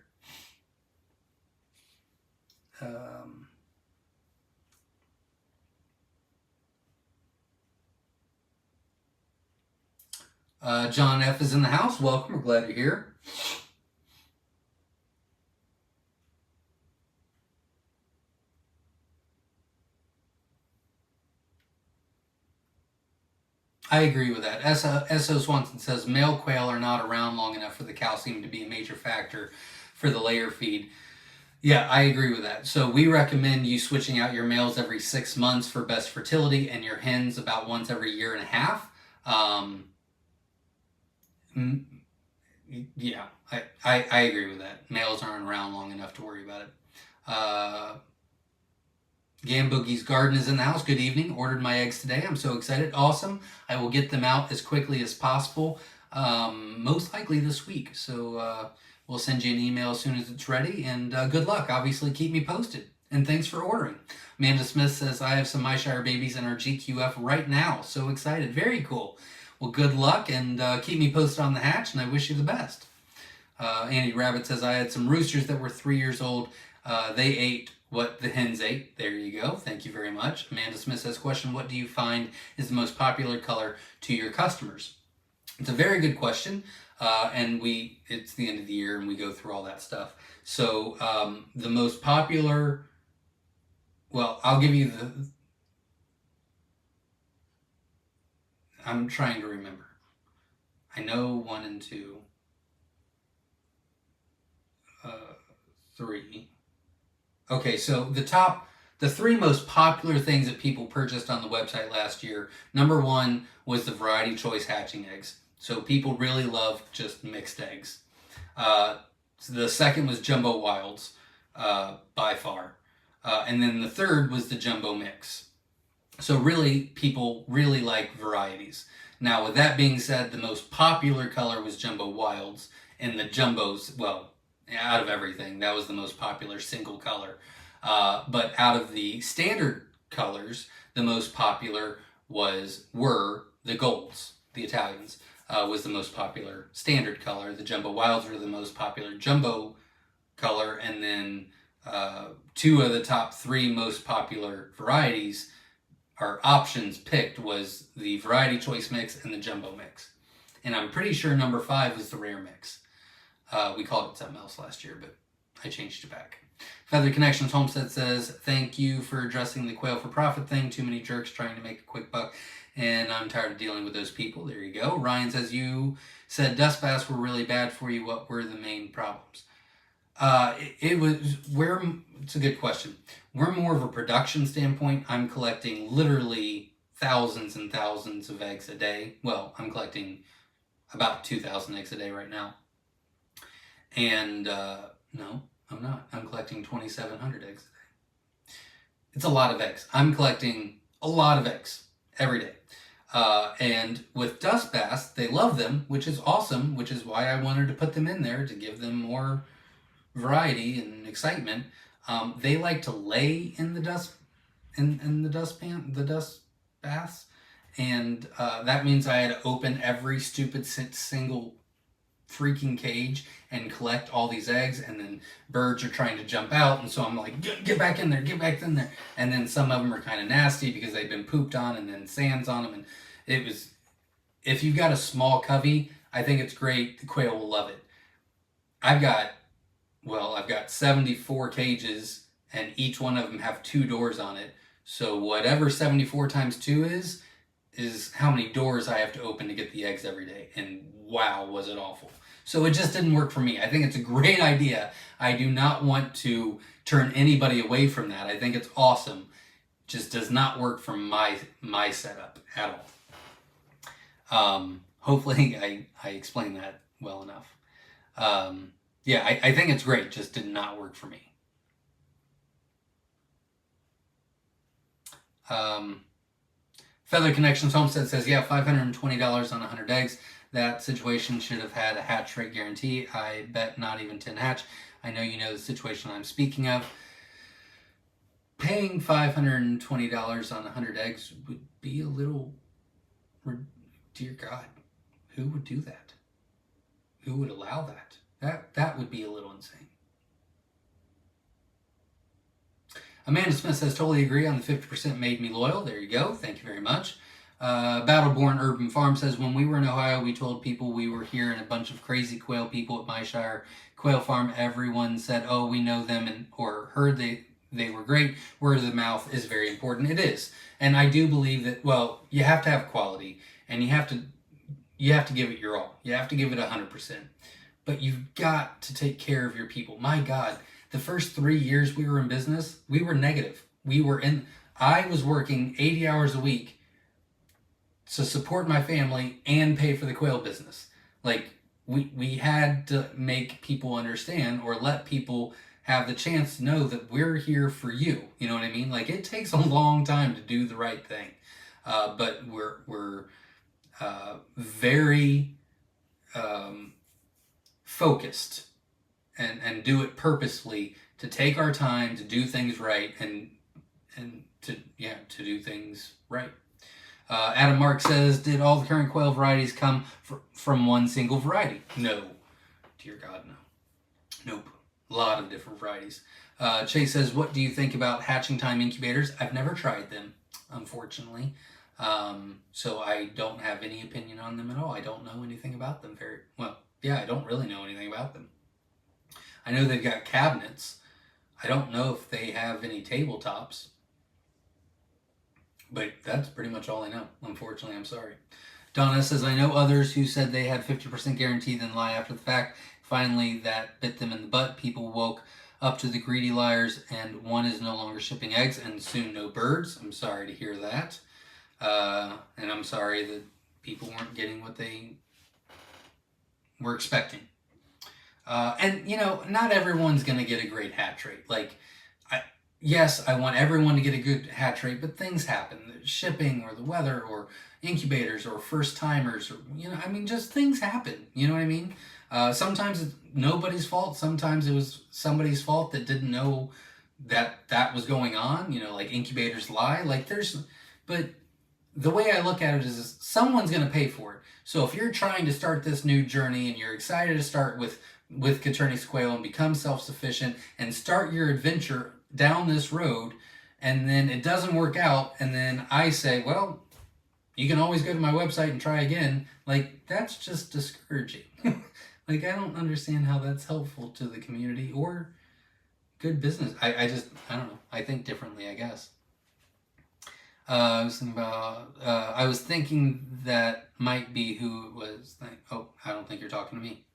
John F. is in the house. Welcome. We're glad you're here. I agree with that. S.O. Swanson says, male quail are not around long enough for the calcium to be a major factor for the layer feed. Yeah, I agree with that. So we recommend you switching out your males every 6 months for best fertility, and your hens about once every year and a half. Yeah, I agree with that. Males aren't around long enough to worry about it. Gamboogie's Garden is in the house. Good evening. Ordered my eggs today. I'm so excited. Awesome. I will get them out as quickly as possible, most likely this week. So we'll send you an email as soon as it's ready. And good luck. Obviously, keep me posted. And thanks for ordering. Amanda Smith says, I have some Myshire babies in our GQF right now. So excited. Very cool. Well, good luck, and keep me posted on the hatch, and I wish you the best. Andy Rabbit says, I had some roosters that were 3 years old. They ate what the hens ate. There you go. Thank you very much. Amanda Smith says, question, what do you find is the most popular color to your customers? It's a very good question, and it's the end of the year, and we go through all that stuff. So the most popular, well, I'll give you I'm trying to remember. I know 1 and 2. 3. Okay, so the 3 most popular things that people purchased on the website last year, number 1 was the variety choice hatching eggs. So people really love just mixed eggs. So the second was jumbo wilds, by far. And then the third was the jumbo mix. So really, people really like varieties. Now, with that being said, the most popular color was jumbo wilds, and the jumbos, well, out of everything, that was the most popular single color. But out of the standard colors, the most popular were the golds. The Italians was the most popular standard color. The jumbo wilds were the most popular jumbo color, and then 2 of the top 3 most popular varieties, our options picked, was the variety choice mix and the jumbo mix. And I'm pretty sure number 5 was the rare mix. We called it something else last year, but I changed it back. Feather Connections Homestead says, thank you for addressing the quail for profit thing. Too many jerks trying to make a quick buck, and I'm tired of dealing with those people. There you go. Ryan says, you said dust baths were really bad for you. What were the main problems? It's a good question. We're more of a production standpoint. I'm collecting literally thousands and thousands of eggs a day. Well, I'm collecting about 2,000 eggs a day right now. And no, I'm not. I'm collecting 2,700 eggs a day. It's a lot of eggs. I'm collecting a lot of eggs every day. And with dust baths, they love them, which is awesome, which is why I wanted to put them in there to give them more variety and excitement. They like to lay in the dust the dust baths, and that means I had to open every stupid single freaking cage and collect all these eggs, and then birds are trying to jump out, and so I'm like, get back in there, get back in there. And then some of them are kind of nasty because they've been pooped on and then sands on them, and it was, if you've got a small covey, I think it's great. The quail will love it. I've got 74 cages, and each one of them have 2 doors on it. So whatever 74 times 2 is how many doors I have to open to get the eggs every day. And wow, was it awful. So it just didn't work for me. I think it's a great idea. I do not want to turn anybody away from that. I think it's awesome. Just does not work for my setup at all. Hopefully I explained that well enough. Yeah, I think it's great. Just did not work for me. Feather Connections Homestead says, yeah, $520 on 100 eggs. That situation should have had a hatch rate guarantee. I bet not even 10 hatch. I know you know the situation I'm speaking of. Paying $520 on 100 eggs would be a little, dear God, who would do that? Who would allow that? That would be a little insane. Amanda Smith says, totally agree on the 50% made me loyal. There you go. Thank you very much. Battleborn Urban Farm says, when we were in Ohio, we told people we were here and a bunch of crazy quail people at Myshire Quail Farm. Everyone said, oh, we know them, or heard they were great. Word of the mouth is very important. It is. And I do believe that, well, you have to have quality, and you have to give it your all. You have to give it 100%. But you've got to take care of your people. My God, the first 3 years we were in business, we were negative. I was working 80 hours a week to support my family and pay for the quail business. Like, we had to make people understand, or let people have the chance to know that we're here for you. You know what I mean? Like, it takes a long time to do the right thing. But we're very focused and do it purposefully to take our time to do things right and to do things right. Adam Mark says, did all the current quail varieties come from one single variety? No. Dear God, no. Nope. A lot of different varieties. Chase says, what do you think about hatching time incubators? I've never tried them, unfortunately. So I don't have any opinion on them at all. I don't know anything about them very well. Yeah, I don't really know anything about them. I know they've got cabinets. I don't know if they have any tabletops. But that's pretty much all I know. Unfortunately, I'm sorry. Donna says, I know others who said they had 50% guarantee, then lie after the fact. Finally, that bit them in the butt. People woke up to the greedy liars, and one is no longer shipping eggs, and soon no birds. I'm sorry to hear that. And I'm sorry that people weren't getting what they were expecting. And, not everyone's going to get a great hatch rate. Like, yes, I want everyone to get a good hatch rate, but things happen. Shipping, or the weather, or incubators, or first timers, or, just things happen. You know what I mean? Sometimes it's nobody's fault. Sometimes it was somebody's fault that didn't know that was going on. Like incubators lie. But the way I look at it is someone's going to pay for it. So if you're trying to start this new journey and you're excited to start with Caternix quail and become self-sufficient and start your adventure down this road, and then it doesn't work out, and then I say, well, you can always go to my website and try again. Like, that's just discouraging. Like, I don't understand how that's helpful to the community or good business. I don't know. I think differently, I guess. I was thinking that might be who it was. I don't think you're talking to me.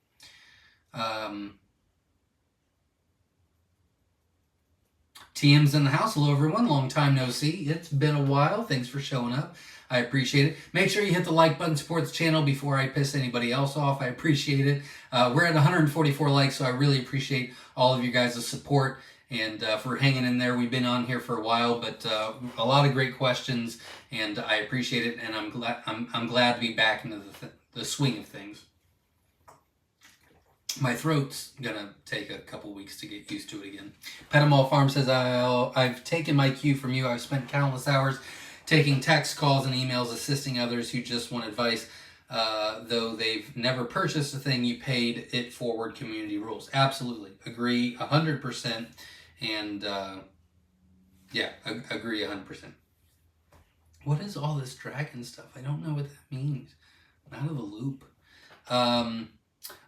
TM's in the house. Hello, everyone. Long time no see. It's been a while. Thanks for showing up. I appreciate it. Make sure you hit the like button, support the channel before I piss anybody else off. I appreciate it. We're at 144 likes, so I really appreciate all of you guys' support and for hanging in there. We've been on here for a while, but a lot of great questions, and I appreciate it. And I'm glad to be back into the swing of things. My throat's gonna take a couple weeks to get used to it again. Petamal Farm says, I've taken my cue from you. I've spent countless hours taking text calls and emails, assisting others who just want advice. though they've never purchased a thing, you paid it forward community rules. Absolutely. Agree 100%. And yeah, agree 100%. What is all this dragon stuff? I don't know what that means. I'm out of the loop.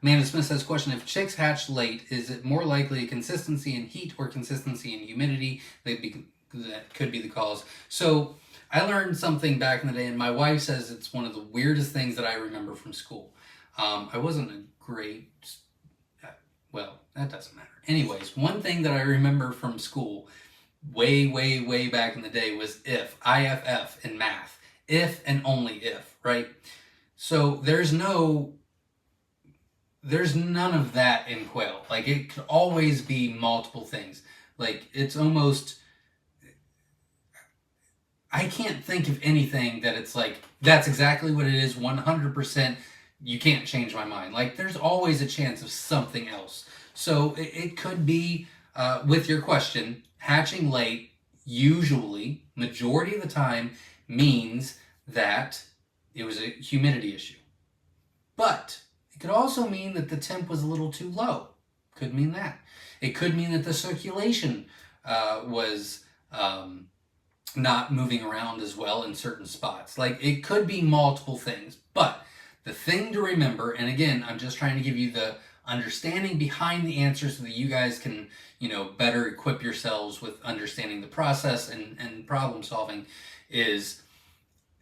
Amanda Smith says, question, if chicks hatch late, is it more likely consistency in heat or consistency in humidity that could be the cause? So I learned something back in the day, and my wife says it's one of the weirdest things that I remember from school. I wasn't a great, well, that doesn't matter. Anyways, one thing that I remember from school way back in the day was IFF in math. If and only if, right? So there's none of that in quail. Like, it could always be multiple things. Like, it's almost, I can't think of anything that it's like, that's exactly what it is, 100%, you can't change my mind. Like, there's always a chance of something else. So it could be, with your question, hatching late, usually, majority of the time, means that it was a humidity issue. But it could also mean that the temp was a little too low. Could mean that. It could mean that the circulation was not moving around as well in certain spots. Like, it could be multiple things. But the thing to remember, and again, I'm just trying to give you the understanding behind the answer so that you guys can, better equip yourselves with understanding the process and problem solving, is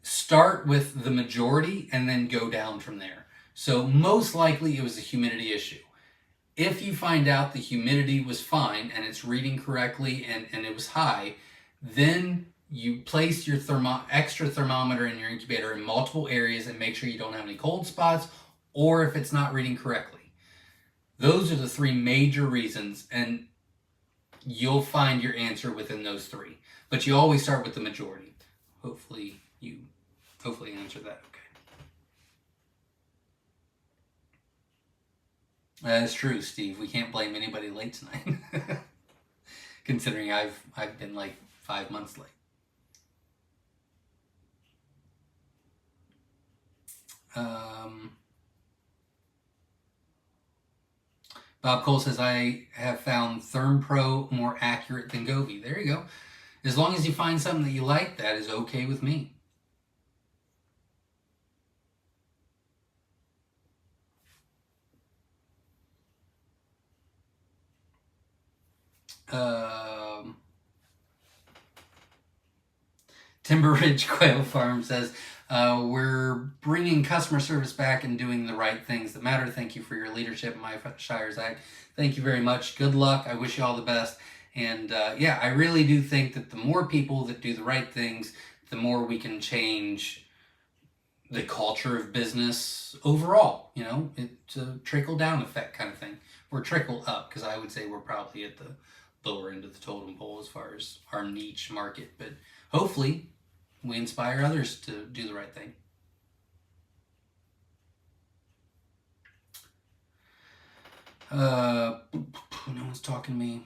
start with the majority and then go down from there. So most likely it was a humidity issue. If you find out the humidity was fine and it's reading correctly and it was high, then you place your extra thermometer in your incubator in multiple areas and make sure you don't have any cold spots, or if it's not reading correctly. Those are the three major reasons, and you'll find your answer within those three. But you always start with the majority. Hopefully answered that okay. That's true, Steve. We can't blame anybody late tonight. Considering I've been like 5 months late. Bob Cole says, I have found ThermPro more accurate than Govee. There you go. As long as you find something that you like, that is okay with me. Timber Ridge Quail Farm says, we're bringing customer service back and doing the right things that matter. Thank you for your leadership in Myshire's Act. Thank you very much. Good luck. I wish you all the best. And yeah, I really do think that the more people that do the right things, the more we can change the culture of business overall. It's a trickle-down effect kind of thing. Or trickle up, because I would say we're probably at the lower end of the totem pole as far as our niche market. But hopefully we inspire others to do the right thing. No one's talking to me.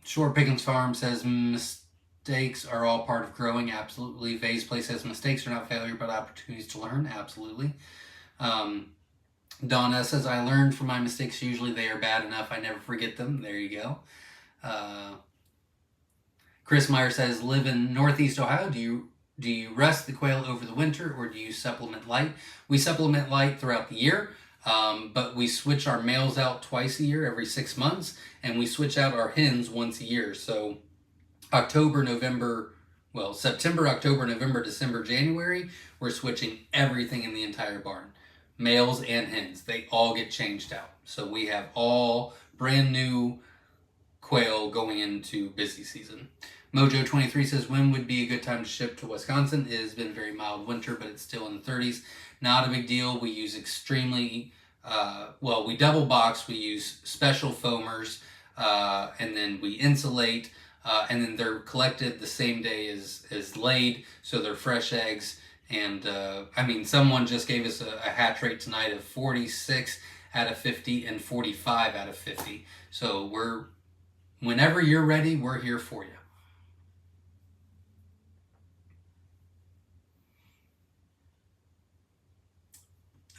Short Pickens Farm says mistakes are all part of growing. Absolutely. Vase Place says mistakes are not failure but opportunities to learn. Absolutely. Donna says, I learned from my mistakes. Usually they are bad enough I never forget them. There you go. Chris Meyer says, live in Northeast Ohio. Do you rest the quail over the winter, or do you supplement light? We supplement light throughout the year, but we switch our males out twice a year, every 6 months, and we switch out our hens once a year. So September, October, November, December, January, we're switching everything in the entire barn. Males and hens, they all get changed out. So we have all brand new quail going into busy season. Mojo23 says, when would be a good time to ship to Wisconsin? It has been a very mild winter, but it's still in the 30s. Not a big deal. We use extremely, we double box. We use special foamers, and then we insulate, and then they're collected the same day as laid, so they're fresh eggs. And, someone just gave us a hatch rate tonight of 46 out of 50 and 45 out of 50. So whenever you're ready, we're here for you.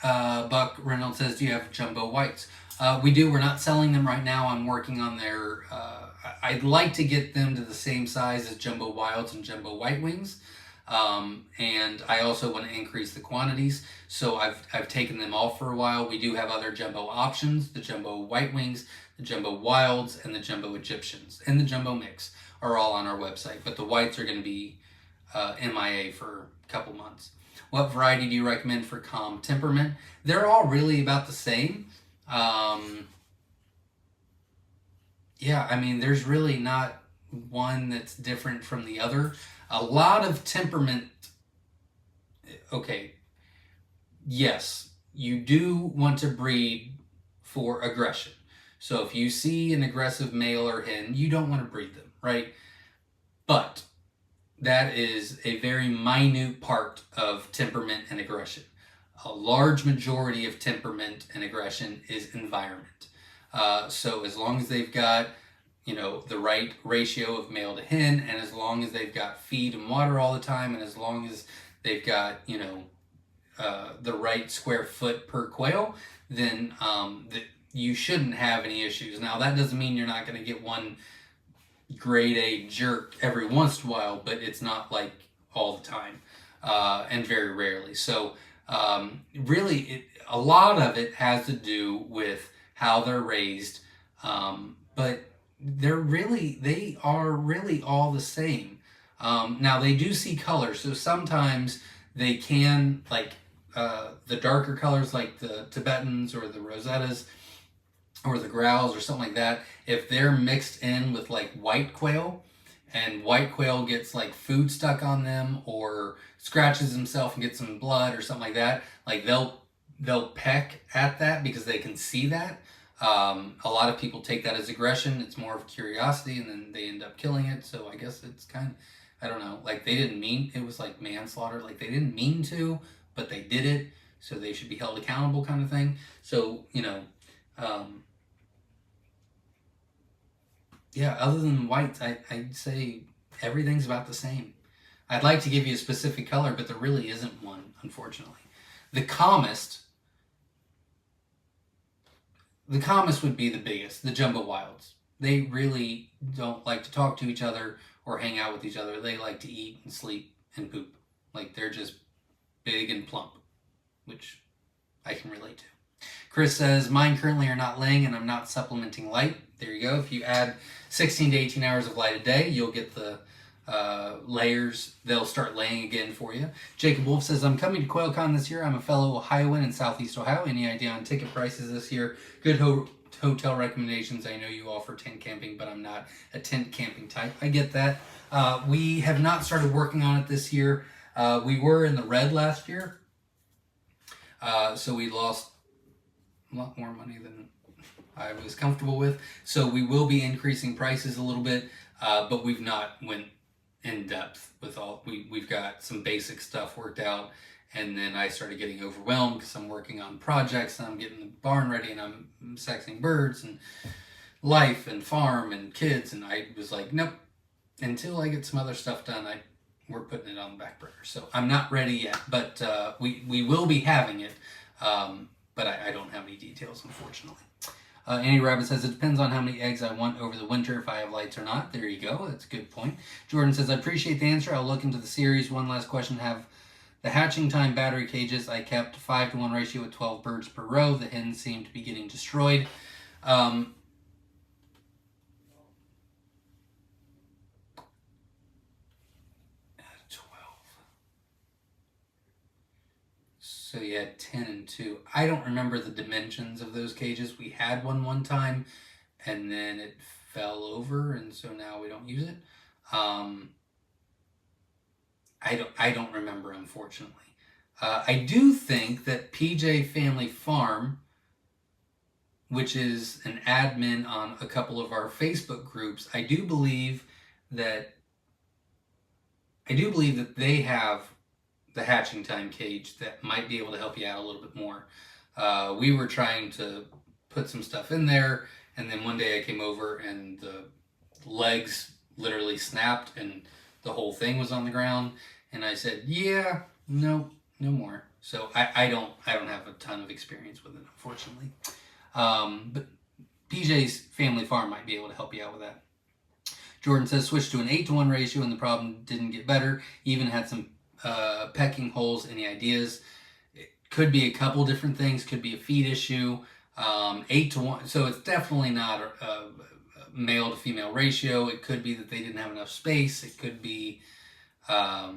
Buck Reynolds says, do you have jumbo whites? We do. We're not selling them right now. I'm working on their. I'd like to get them to the same size as jumbo wilds and jumbo white wings, and I also want to increase the quantities. So I've taken them off for a while. We do have other jumbo options: the jumbo white wings, the jumbo wilds, and the jumbo Egyptians, and the jumbo mix are all on our website. But the whites are going to be MIA for a couple months. What variety do you recommend for calm temperament? They're all really about the same. Yeah, I mean, there's really not one that's different from the other. A lot of temperament, okay, yes, you do want to breed for aggression. So if you see an aggressive male or hen, you don't want to breed them, right? But that is a very minute part of temperament and aggression. A large majority of temperament and aggression is environment. So as long as they've got, the right ratio of male to hen, and as long as they've got feed and water all the time, and as long as they've got, the right square foot per quail, then you shouldn't have any issues. Now, that doesn't mean you're not going to get one grade A jerk every once in a while, but it's not like all the time, and very rarely. So really, a lot of it has to do with how they're raised, but they are really all the same. Now, they do see colors, so sometimes they can, like the darker colors, like the Tibetans or the Rosettas or the Growls or something like that, if they're mixed in with like white quail, and white quail gets like food stuck on them or scratches himself and gets some blood or something like that, like they'll peck at that because they can see that. A lot of people take that as aggression. It's more of curiosity, and then they end up killing it. So I guess it's kind of, I don't know, like they didn't mean, it was like manslaughter. Like they didn't mean to, but they did it. So they should be held accountable, kind of thing. So, yeah, other than whites, I'd say everything's about the same. I'd like to give you a specific color, but there really isn't one, unfortunately. The calmest would be the biggest, the jumbo wilds. They really don't like to talk to each other or hang out with each other. They like to eat and sleep and poop. Like they're just big and plump, which I can relate to. Chris says, mine currently are not laying and I'm not supplementing light. There you go. If you add 16 to 18 hours of light a day, you'll get the layers. They'll start laying again for you. Jacob Wolf says, I'm coming to QuailCon this year. I'm a fellow Ohioan in Southeast Ohio. Any idea on ticket prices this year? Good hotel recommendations. I know you offer tent camping, but I'm not a tent camping type. I get that. We have not started working on it this year. We were in the red last year. So we lost a lot more money than I was comfortable with. So we will be increasing prices a little bit, but we've not went in depth with all. We've got some basic stuff worked out, and then I started getting overwhelmed because I'm working on projects and I'm getting the barn ready and I'm sexing birds and life and farm and kids, and I was like, nope, until I get some other stuff done, we're putting it on the back burner. So I'm not ready yet, but we will be having it, but I don't have any details, unfortunately. Annie Rabbit says, it depends on how many eggs I want over the winter, if I have lights or not. There you go. That's a good point. Jordan says, I appreciate the answer. I'll look into the series. One last question. Have the hatching time battery cages I kept 5-to-1 ratio with 12 birds per row. The hens seem to be getting destroyed. 12. So you had 10 and 2. I don't remember the dimensions of those cages. We had one time, and then it fell over, and so now we don't use it. I don't remember, unfortunately. I do think that PJ Family Farm, which is an admin on a couple of our Facebook groups, I do believe that they have the hatching time cage that might be able to help you out a little bit more. We were trying to put some stuff in there, and then one day I came over and the legs literally snapped and the whole thing was on the ground, and I said, yeah, no more. So I don't have a ton of experience with it, unfortunately. But PJ's Family Farm might be able to help you out with that. Jordan says switch to an 8-to-1 ratio and the problem didn't get better. Even had some pecking holes. Any ideas? It could be a couple different things. Could be a feed issue. 8-to-1. So it's definitely not a male to female ratio. It could be that they didn't have enough space. It could be a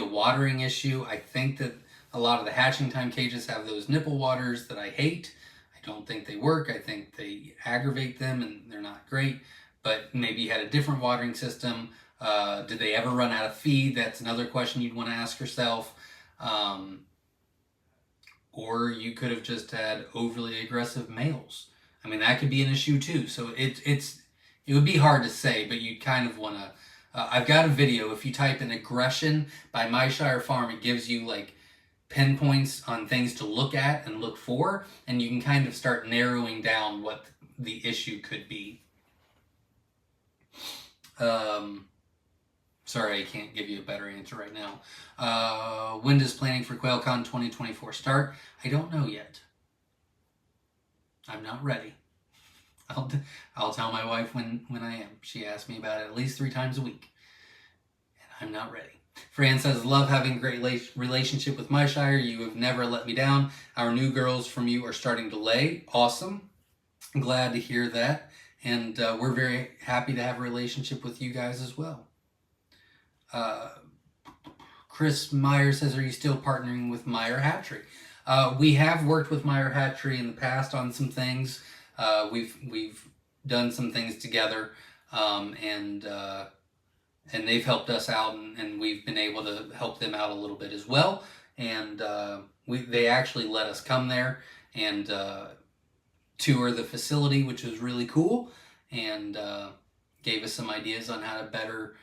watering issue. I think that a lot of the hatching time cages have those nipple waters that I hate. I don't think they work. I think they aggravate them and they're not great. But maybe you had a different watering system. Did they ever run out of feed? That's another question you'd want to ask yourself. Or you could have just had overly aggressive males. I mean, that could be an issue too. So it would be hard to say, but you kind of want to. I've got a video. If you type in aggression by Myshire Farm, it gives you like pinpoints on things to look at and look for, and you can kind of start narrowing down what the issue could be. Sorry, I can't give you a better answer right now. When does planning for QuailCon 2024 start? I don't know yet. I'm not ready. I'll tell my wife when I am. She asks me about it at least 3 times a week. And I'm not ready. Fran says, love having a great relationship with Myshire. You have never let me down. Our new girls from you are starting to lay. Awesome. I'm glad to hear that. And we're very happy to have a relationship with you guys as well. Chris Meyer says, are you still partnering with Myshire Hatchery? We have worked with Myshire Hatchery in the past on some things. We've done some things together, and they've helped us out, and we've been able to help them out a little bit as well. And they actually let us come there and tour the facility, which was really cool, and gave us some ideas on how to better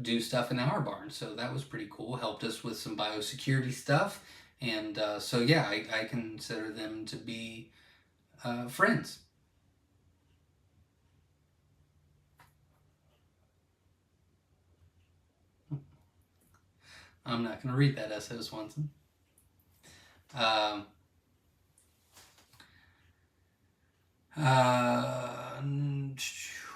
do stuff in our barn. So that was pretty cool. Helped us with some biosecurity stuff. And so yeah, I consider them to be friends. I'm not going to read that, S.O. Swanson.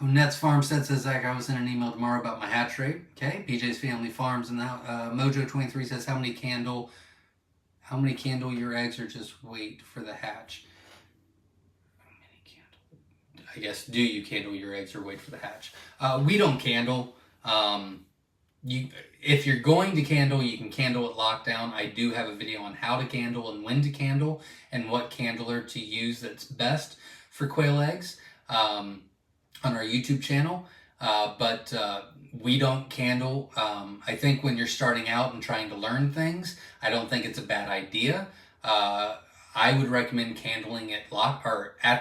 Nets Farmstead says, Zach, I was in an email tomorrow about my hatch rate. Okay, PJ's Family Farms. And now Mojo23 says, how many candle your eggs or just wait for the hatch? I guess, do you candle your eggs or wait for the hatch? We don't candle. If you're going to candle, you can candle at lockdown. I do have a video on how to candle and when to candle and what candler to use that's best for quail eggs on our YouTube channel. But we don't candle. I think when you're starting out and trying to learn things, I don't think it's a bad idea. I would recommend candling at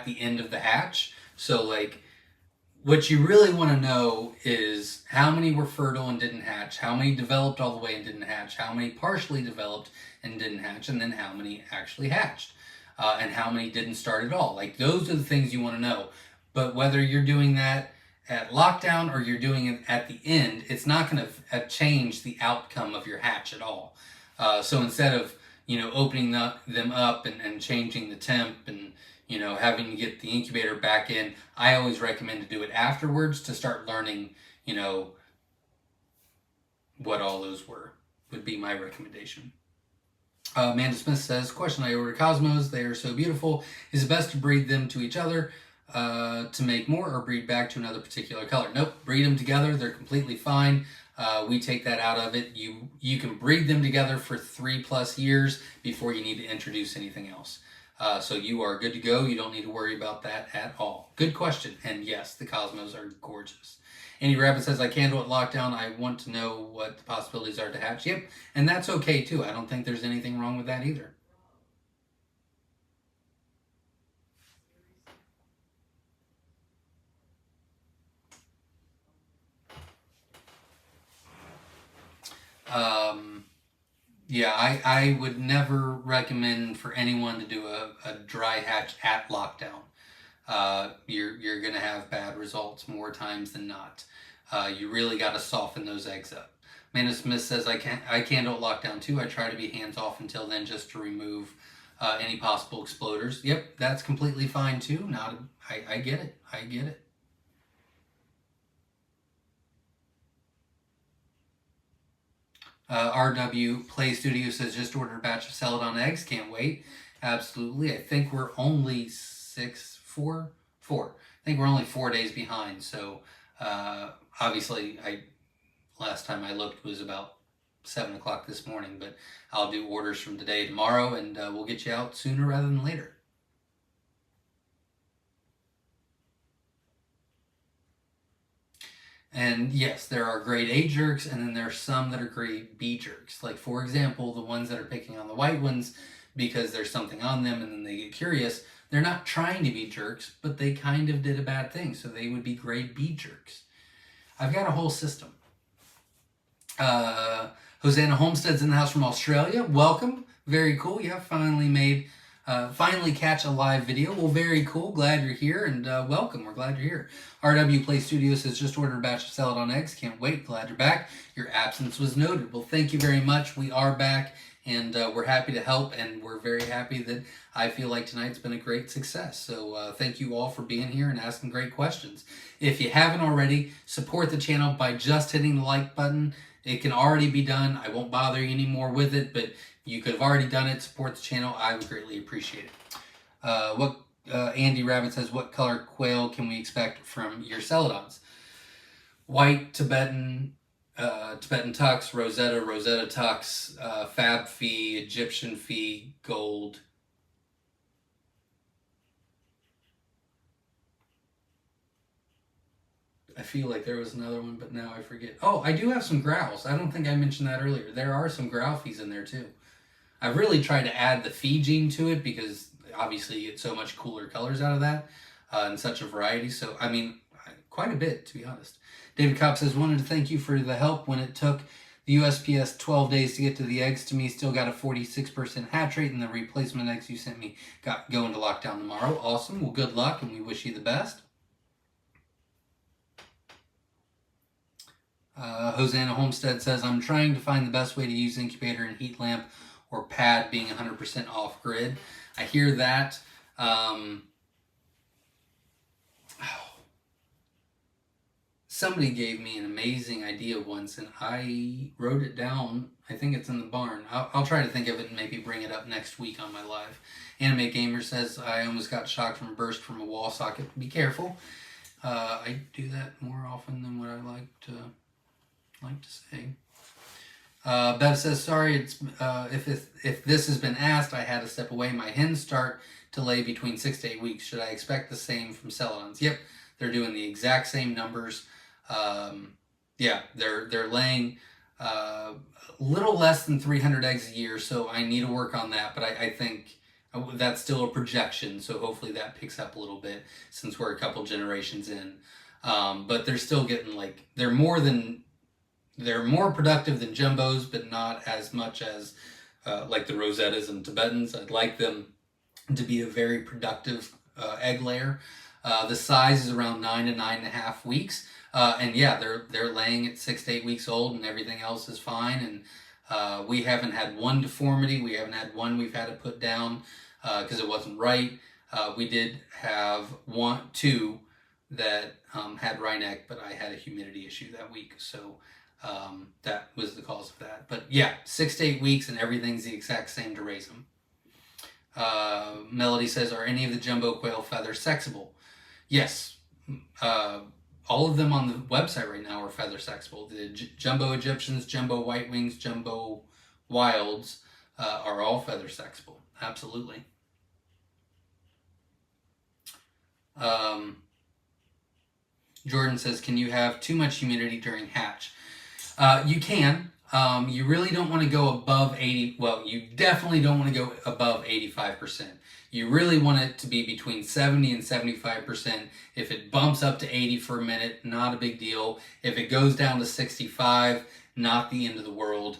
the end of the hatch. So like, what you really want to know is how many were fertile and didn't hatch, how many developed all the way and didn't hatch, how many partially developed and didn't hatch, and then how many actually hatched, and how many didn't start at all. Like, those are the things you want to know. But whether you're doing that at lockdown or you're doing it at the end, it's not going to change the outcome of your hatch at all. So instead of, opening them up and changing the temp and, having to get the incubator back in, I always recommend to do it afterwards to start learning, what all those would be my recommendation. Amanda Smith says, question, I ordered Cosmos. They are so beautiful. Is it best to breed them to each other to make more or breed back to another particular color? Nope, breed them together. They're completely fine. We take that out of it. You can breed them together for 3+ years before you need to introduce anything else. So you are good to go. You don't need to worry about that at all. Good question. And yes, the Cosmos are gorgeous. Andy Rabbit says, I candle at lockdown. I want to know what the possibilities are to hatch. Yep. And that's okay too. I don't think there's anything wrong with that either. Yeah, I would never recommend for anyone to do a dry hatch at lockdown. You're going to have bad results more times than not. You really got to soften those eggs up. Amanda Smith says, I can do lockdown too. I try to be hands off until then just to remove any possible exploders. Yep, that's completely fine too. I get it. I get it. RW Play Studio says, just ordered a batch of celadon eggs. Can't wait. Absolutely. I think we're only four. I think we're only 4 days behind. So obviously, last time I looked was about 7 o'clock this morning, but I'll do orders from today to tomorrow, and we'll get you out sooner rather than later. And yes, there are grade A jerks, and then there's some that are grade B jerks. Like, for example, the ones that are picking on the white ones because there's something on them and then they get curious. They're not trying to be jerks, but they kind of did a bad thing, so they would be grade B jerks. I've got a whole system. Hosanna Homestead's in the house from Australia. Welcome. Very cool. Yeah, finally catch a live video. Well, very cool. Glad you're here, and welcome. We're glad you're here. RW Play Studio says, just ordered a batch of celadon eggs. Can't wait. Glad you're back. Your absence was noted. Well, thank you very much. We are back, and we're happy to help, and we're very happy that I feel like tonight's been a great success. So thank you all for being here and asking great questions. If you haven't already, support the channel by just hitting the like button. It can already be done. I won't bother you anymore with it, but you could have already done it. Support the channel. I would greatly appreciate it. Andy Rabbit says, what color quail can we expect from your celadons? White, Tibetan Tux, Rosetta Tux, Fab Fee, Egyptian Fee, Gold. I feel like there was another one, but now I forget. Oh, I do have some growls. I don't think I mentioned that earlier. There are some growl fees in there too. I've really tried to add the fee gene to it because obviously you get so much cooler colors out of that and such a variety. So, I mean, quite a bit, to be honest. David Cobb says, wanted to thank you for the help when it took the USPS 12 days to get to the eggs to me. Still got a 46% hatch rate, and the replacement eggs you sent me got going to lockdown tomorrow. Awesome. Well, good luck, and we wish you the best. Hosanna Homestead says, I'm trying to find the best way to use incubator and heat lamp or pad being 100% off grid. I hear that. Somebody gave me an amazing idea once, and I wrote it down. I think it's in the barn. I'll try to think of it and maybe bring it up next week on my live. Anime Gamer says, I almost got shocked from a burst from a wall socket. Be careful. I do that more often than what I like to say. Bev says, sorry, if this has been asked, I had to step away. My hens start to lay between 6 to 8 weeks. Should I expect the same from celadons? Yep, they're doing the exact same numbers. Yeah, they're laying a little less than 300 eggs a year, so I need to work on that, but I think that's still a projection, so hopefully that picks up a little bit since we're a couple generations in. But they're still getting, like, they're more productive than jumbos, but not as much as like the Rosettas and Tibetans. I'd like them to be a very productive egg layer. The size is around 9 to 9.5 weeks. And yeah, they're laying at 6 to 8 weeks old, and everything else is fine. And we haven't had one deformity. We haven't had one we've had to put down because it wasn't right. We did have two that had wry neck, but I had a humidity issue that week, so that was the cause of that. But yeah, 6 to 8 weeks, and everything's the exact same to raise them. Melody says, are any of the jumbo quail feathers sexable? Yes. All of them on the website right now are feather sexable. The jumbo Egyptians, jumbo white wings, jumbo wilds are all feather sexable. Absolutely. Jordan says, can you have too much humidity during hatch? You can. You really don't want to go above 80. Well, you definitely don't want to go above 85%. You really want it to be between 70 and 75%. If it bumps up to 80 for a minute, not a big deal. If it goes down to 65, not the end of the world.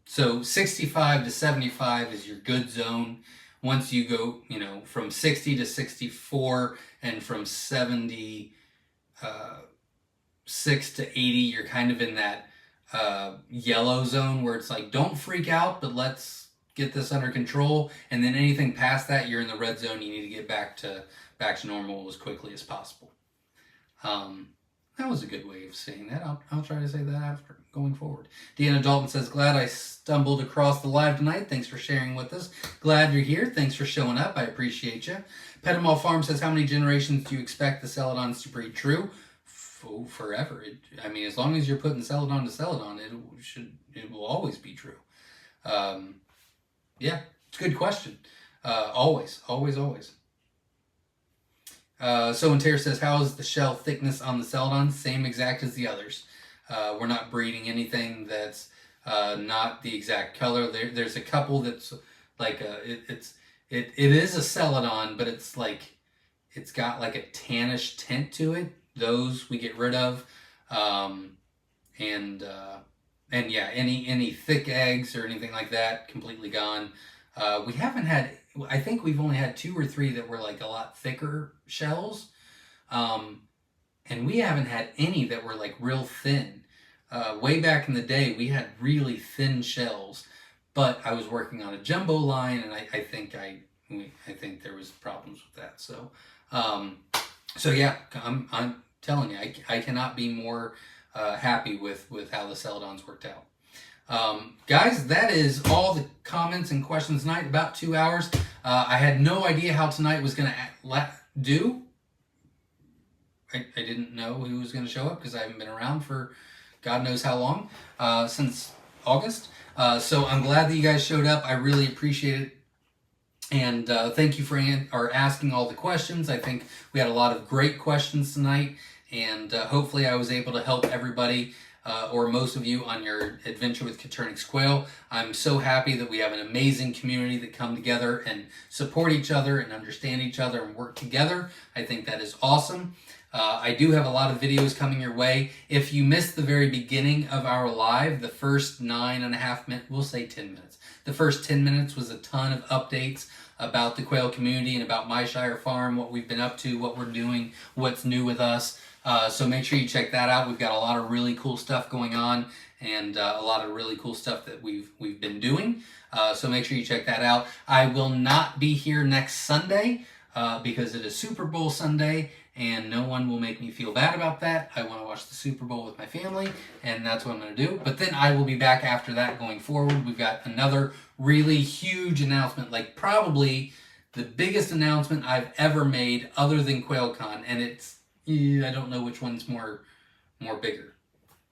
So 65 to 75 is your good zone. Once you go, from 60 to 64 and from 76 to 80, you're kind of in that yellow zone where it's like, don't freak out, but let's get this under control. And then anything past that, you're in the red zone. You need to get back to normal as quickly as possible. That was a good way of saying that. I'll try to say that after going forward. Deanna Dalton says, glad I stumbled across the live tonight. Thanks for sharing with us. Glad you're here. Thanks for showing up. I appreciate you. Pettimal Farm says, how many generations do you expect the Celadons to breed true? Forever. I mean, as long as you're putting Celadon to Celadon, it will always be true. Yeah, it's a good question. Always. So and Tara says, how is the shell thickness on the Celadon? Same exact as the others. We're not breeding anything that's not the exact color. There's a couple that's like it is a Celadon, but it's got like a tannish tint to it. Those we get rid of, and yeah, any thick eggs or anything like that, completely gone. We haven't had. I think we've only had 2 or 3 that were like a lot thicker shells, and we haven't had any that were like real thin. Way back in the day, we had really thin shells, but I was working on a jumbo line, and I think there was problems with that. So yeah, I'm telling you, I cannot be more happy with how the Celadons worked out. Guys, that is all the comments and questions tonight. About 2 hours. I had no idea how tonight was going to do. I didn't know who was going to show up because I haven't been around for God knows how long, since August. So I'm glad that you guys showed up. I really appreciate it. And thank you for asking all the questions. I think we had a lot of great questions tonight. And hopefully I was able to help everybody or most of you on your adventure with Coturnix quail. I'm so happy that we have an amazing community that come together and support each other and understand each other and work together. I think that is awesome. I do have a lot of videos coming your way. If you missed the very beginning of our live, the first 9.5 minutes, we'll say 10 minutes. The first 10 minutes was a ton of updates about the quail community and about Myshire Farm, what we've been up to, what we're doing, what's new with us. So make sure you check that out. We've got a lot of really cool stuff going on and a lot of really cool stuff that we've been doing. So make sure you check that out. I will not be here next Sunday because it is Super Bowl Sunday, and no one will make me feel bad about that. I want to watch the Super Bowl with my family, and that's what I'm going to do. But then I will be back after that going forward. We've got another really huge announcement, like probably the biggest announcement I've ever made other than QuailCon, and I don't know which one's more bigger,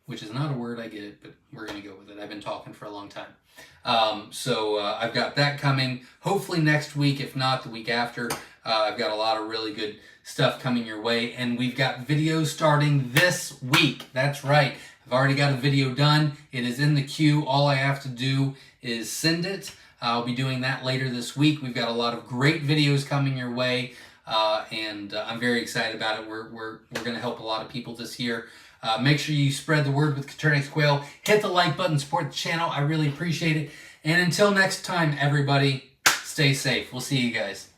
which is not a word, I get it, but we're going to go with it. I've been talking for a long time. So I've got that coming, hopefully next week, if not the week after. I've got a lot of really good stuff coming your way, and we've got videos starting this week. That's right. I've already got a video done. It is in the queue. All I have to do is send it. I'll be doing that later this week. We've got a lot of great videos coming your way. And I'm very excited about it. We're going to help a lot of people this year. Make sure you spread the word with Coturnix Quail. Hit the like button, support the channel. I really appreciate it. And until next time, everybody, stay safe. We'll see you guys.